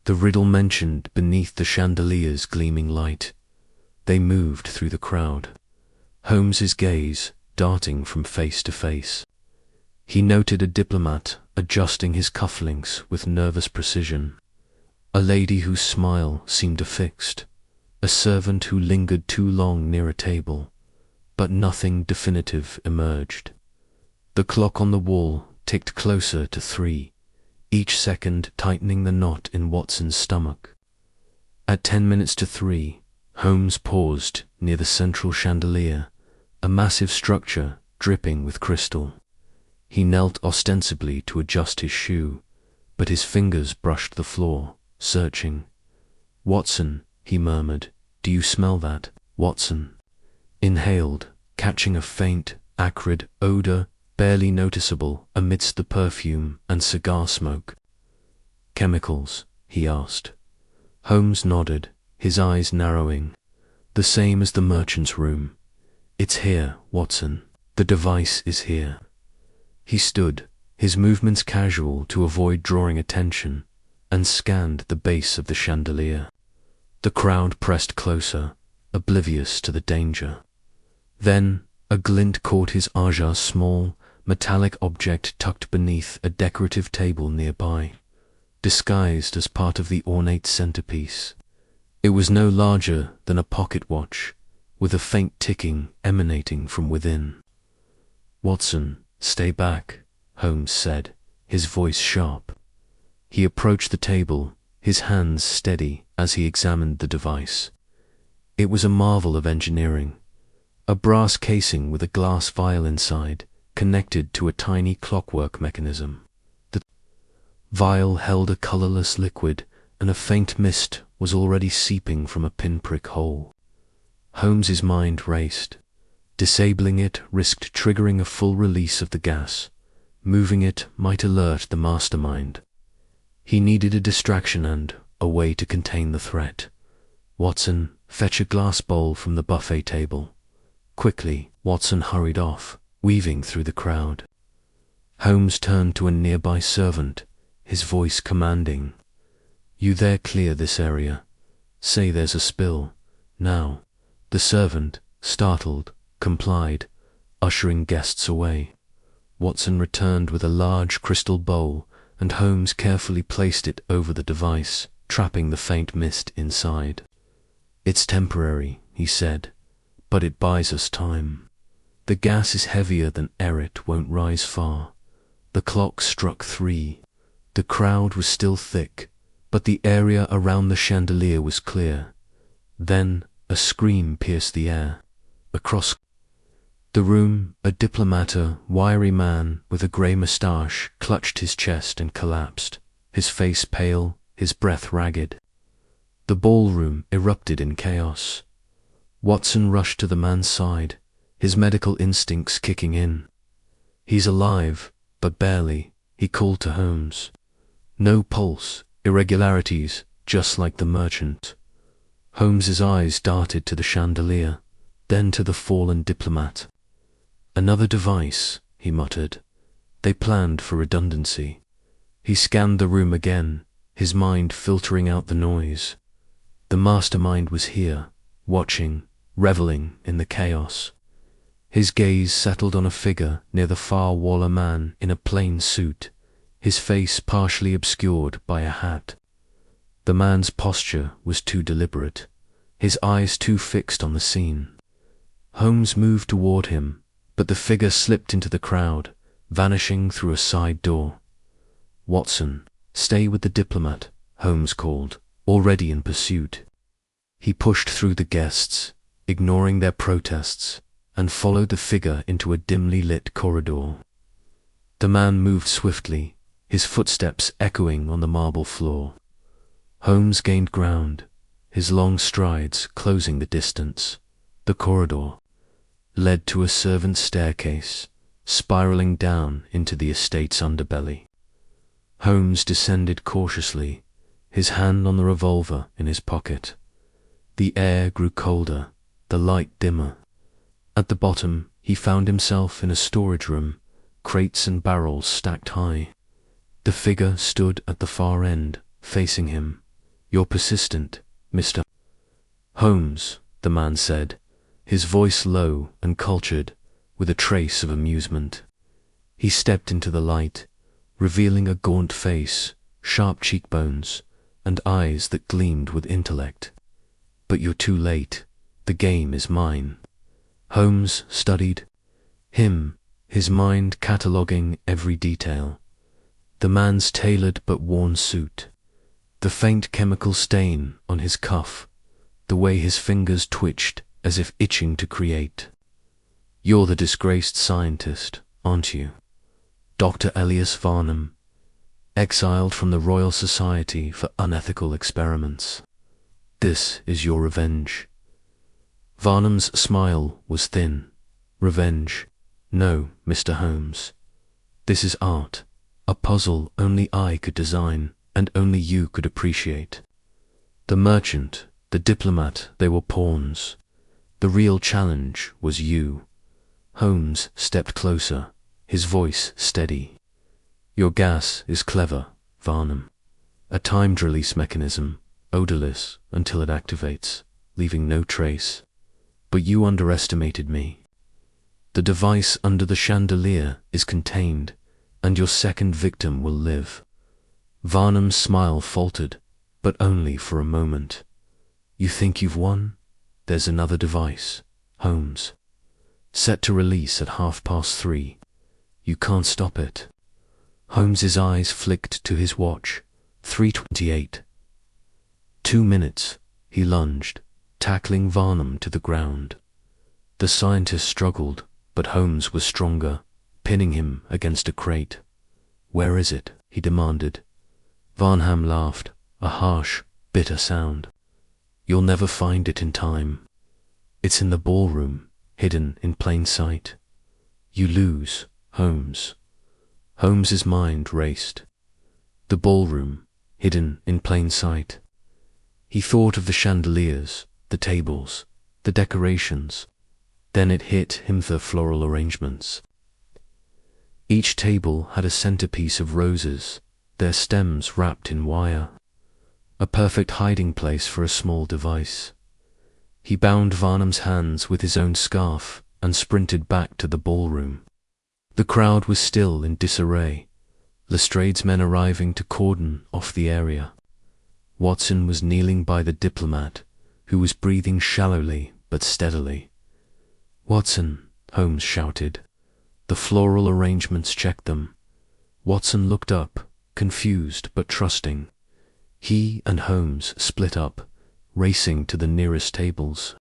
The riddle mentioned beneath the chandeliers' gleaming light. They moved through the crowd, Holmes's gaze darting from face to face. He noted a diplomat adjusting his cufflinks with nervous precision, a lady whose smile seemed affixed, a servant who lingered too long near a table, but nothing definitive emerged. The clock on the wall ticked closer to 3, each second tightening the knot in Watson's stomach. At 10 minutes to 3, Holmes paused near the central chandelier, a massive structure dripping with crystal. He knelt ostensibly to adjust his shoe, but his fingers brushed the floor, searching. "Watson," he murmured, "do you smell that?" Watson inhaled, catching a faint, acrid odor barely noticeable amidst the perfume and cigar smoke. "Chemicals?" he asked. Holmes nodded, his eyes narrowing. "The same as the merchant's room. It's here, Watson. The device is here." He stood, his movements casual to avoid drawing attention, and scanned the base of the chandelier. The crowd pressed closer, oblivious to the danger. Then a glint caught his eye, a small, metallic object tucked beneath a decorative table nearby, disguised as part of the ornate centerpiece. It was no larger than a pocket watch, with a faint ticking emanating from within. "Watson, stay back," Holmes said, his voice sharp. He approached the table, his hands steady as he examined the device. It was a marvel of engineering, a brass casing with a glass vial inside, connected to a tiny clockwork mechanism. The vial held a colorless liquid, and a faint mist was already seeping from a pinprick hole. Holmes's mind raced. Disabling it risked triggering a full release of the gas. Moving it might alert the mastermind. He needed a distraction and a way to contain the threat. "Watson, fetch a glass bowl from the buffet table." Quickly, Watson hurried off, weaving through the crowd. Holmes turned to a nearby servant, his voice commanding. "You there, clear this area. Say there's a spill. Now." The servant, startled, complied, ushering guests away. Watson returned with a large crystal bowl, and Holmes carefully placed it over the device, trapping the faint mist inside. "It's temporary," he said, "but it buys us time. The gas is heavier than air, it won't rise far." The clock struck 3. The crowd was still thick, but the area around the chandelier was clear. Then a scream pierced the air. Across the room, a diplomater, wiry man with a grey moustache clutched his chest and collapsed, his face pale, his breath ragged. The ballroom erupted in chaos. Watson rushed to the man's side, his medical instincts kicking in. "He's alive, but barely," he called to Holmes. "No pulse, irregularities, just like the merchant." Holmes's eyes darted to the chandelier, then to the fallen diplomat. "Another device," he muttered. They planned for redundancy. He scanned the room again, his mind filtering out the noise. The mastermind was here, watching, reveling in the chaos. His gaze settled on a figure near the far wall, a man in a plain suit, his face partially obscured by a hat. The man's posture was too deliberate, his eyes too fixed on the scene. Holmes moved toward him, but the figure slipped into the crowd, vanishing through a side door. "Watson, stay with the diplomat," Holmes called, already in pursuit. He pushed through the guests, ignoring their protests, and followed the figure into a dimly lit corridor. The man moved swiftly, his footsteps echoing on the marble floor. Holmes gained ground, his long strides closing the distance. The corridor led to a servant's staircase, spiraling down into the estate's underbelly. Holmes descended cautiously, his hand on the revolver in his pocket. The air grew colder, the light dimmer. At the bottom, he found himself in a storage room, crates and barrels stacked high. The figure stood at the far end, facing him. "You're persistent, Mr. Holmes," the man said, his voice low and cultured, with a trace of amusement. He stepped into the light, revealing a gaunt face, sharp cheekbones, and eyes that gleamed with intellect. "But you're too late. The game is mine." Holmes studied him, his mind cataloguing every detail. The man's tailored but worn suit, the faint chemical stain on his cuff, the way his fingers twitched as if itching to create. "You're the disgraced scientist, aren't you? Dr. Elias Varnum, exiled from the Royal Society for unethical experiments. This is your revenge." Varnum's smile was thin. "Revenge? No, Mr. Holmes. This is art, a puzzle only I could design and only you could appreciate. The merchant, the diplomat, they were pawns. The real challenge was you." Holmes stepped closer, his voice steady. "Your gas is clever, Varnum. A timed release mechanism, odorless until it activates, leaving no trace. But you underestimated me. The device under the chandelier is contained, and your second victim will live." Varnum's smile faltered, but only for a moment. "You think you've won? There's another device, Holmes. Set to release at 3:30. You can't stop it." Holmes's eyes flicked to his watch. 3:28. 2 minutes. He lunged, tackling Varnum to the ground. The scientist struggled, but Holmes was stronger, pinning him against a crate. "Where is it?" he demanded. Varnum laughed, a harsh, bitter sound. "You'll never find it in time. It's in the ballroom, hidden in plain sight. You lose, Holmes." Holmes's mind raced. The ballroom, hidden in plain sight. He thought of the chandeliers, the tables, the decorations. Then it hit him, the floral arrangements. Each table had a centerpiece of roses, their stems wrapped in wire. A perfect hiding place for a small device. He bound Varnum's hands with his own scarf and sprinted back to the ballroom. The crowd was still in disarray, Lestrade's men arriving to cordon off the area. Watson was kneeling by the diplomat, who was breathing shallowly but steadily. "Watson," Holmes shouted. The floral arrangements checked them. Watson looked up, confused but trusting. He and Holmes split up, racing to the nearest tables.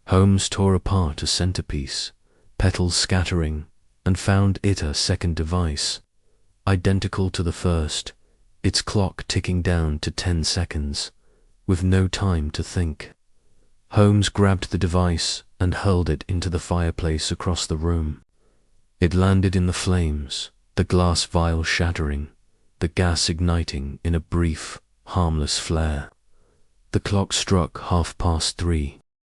Holmes tore apart a centerpiece, petals scattering, and found it a second device, identical to the first, its clock ticking down to 10 seconds, with no time to think. Holmes grabbed the device and hurled it into the fireplace across the room. It landed in the flames, the glass vial shattering, the gas igniting in a brief, harmless flare. The clock struck 3:30.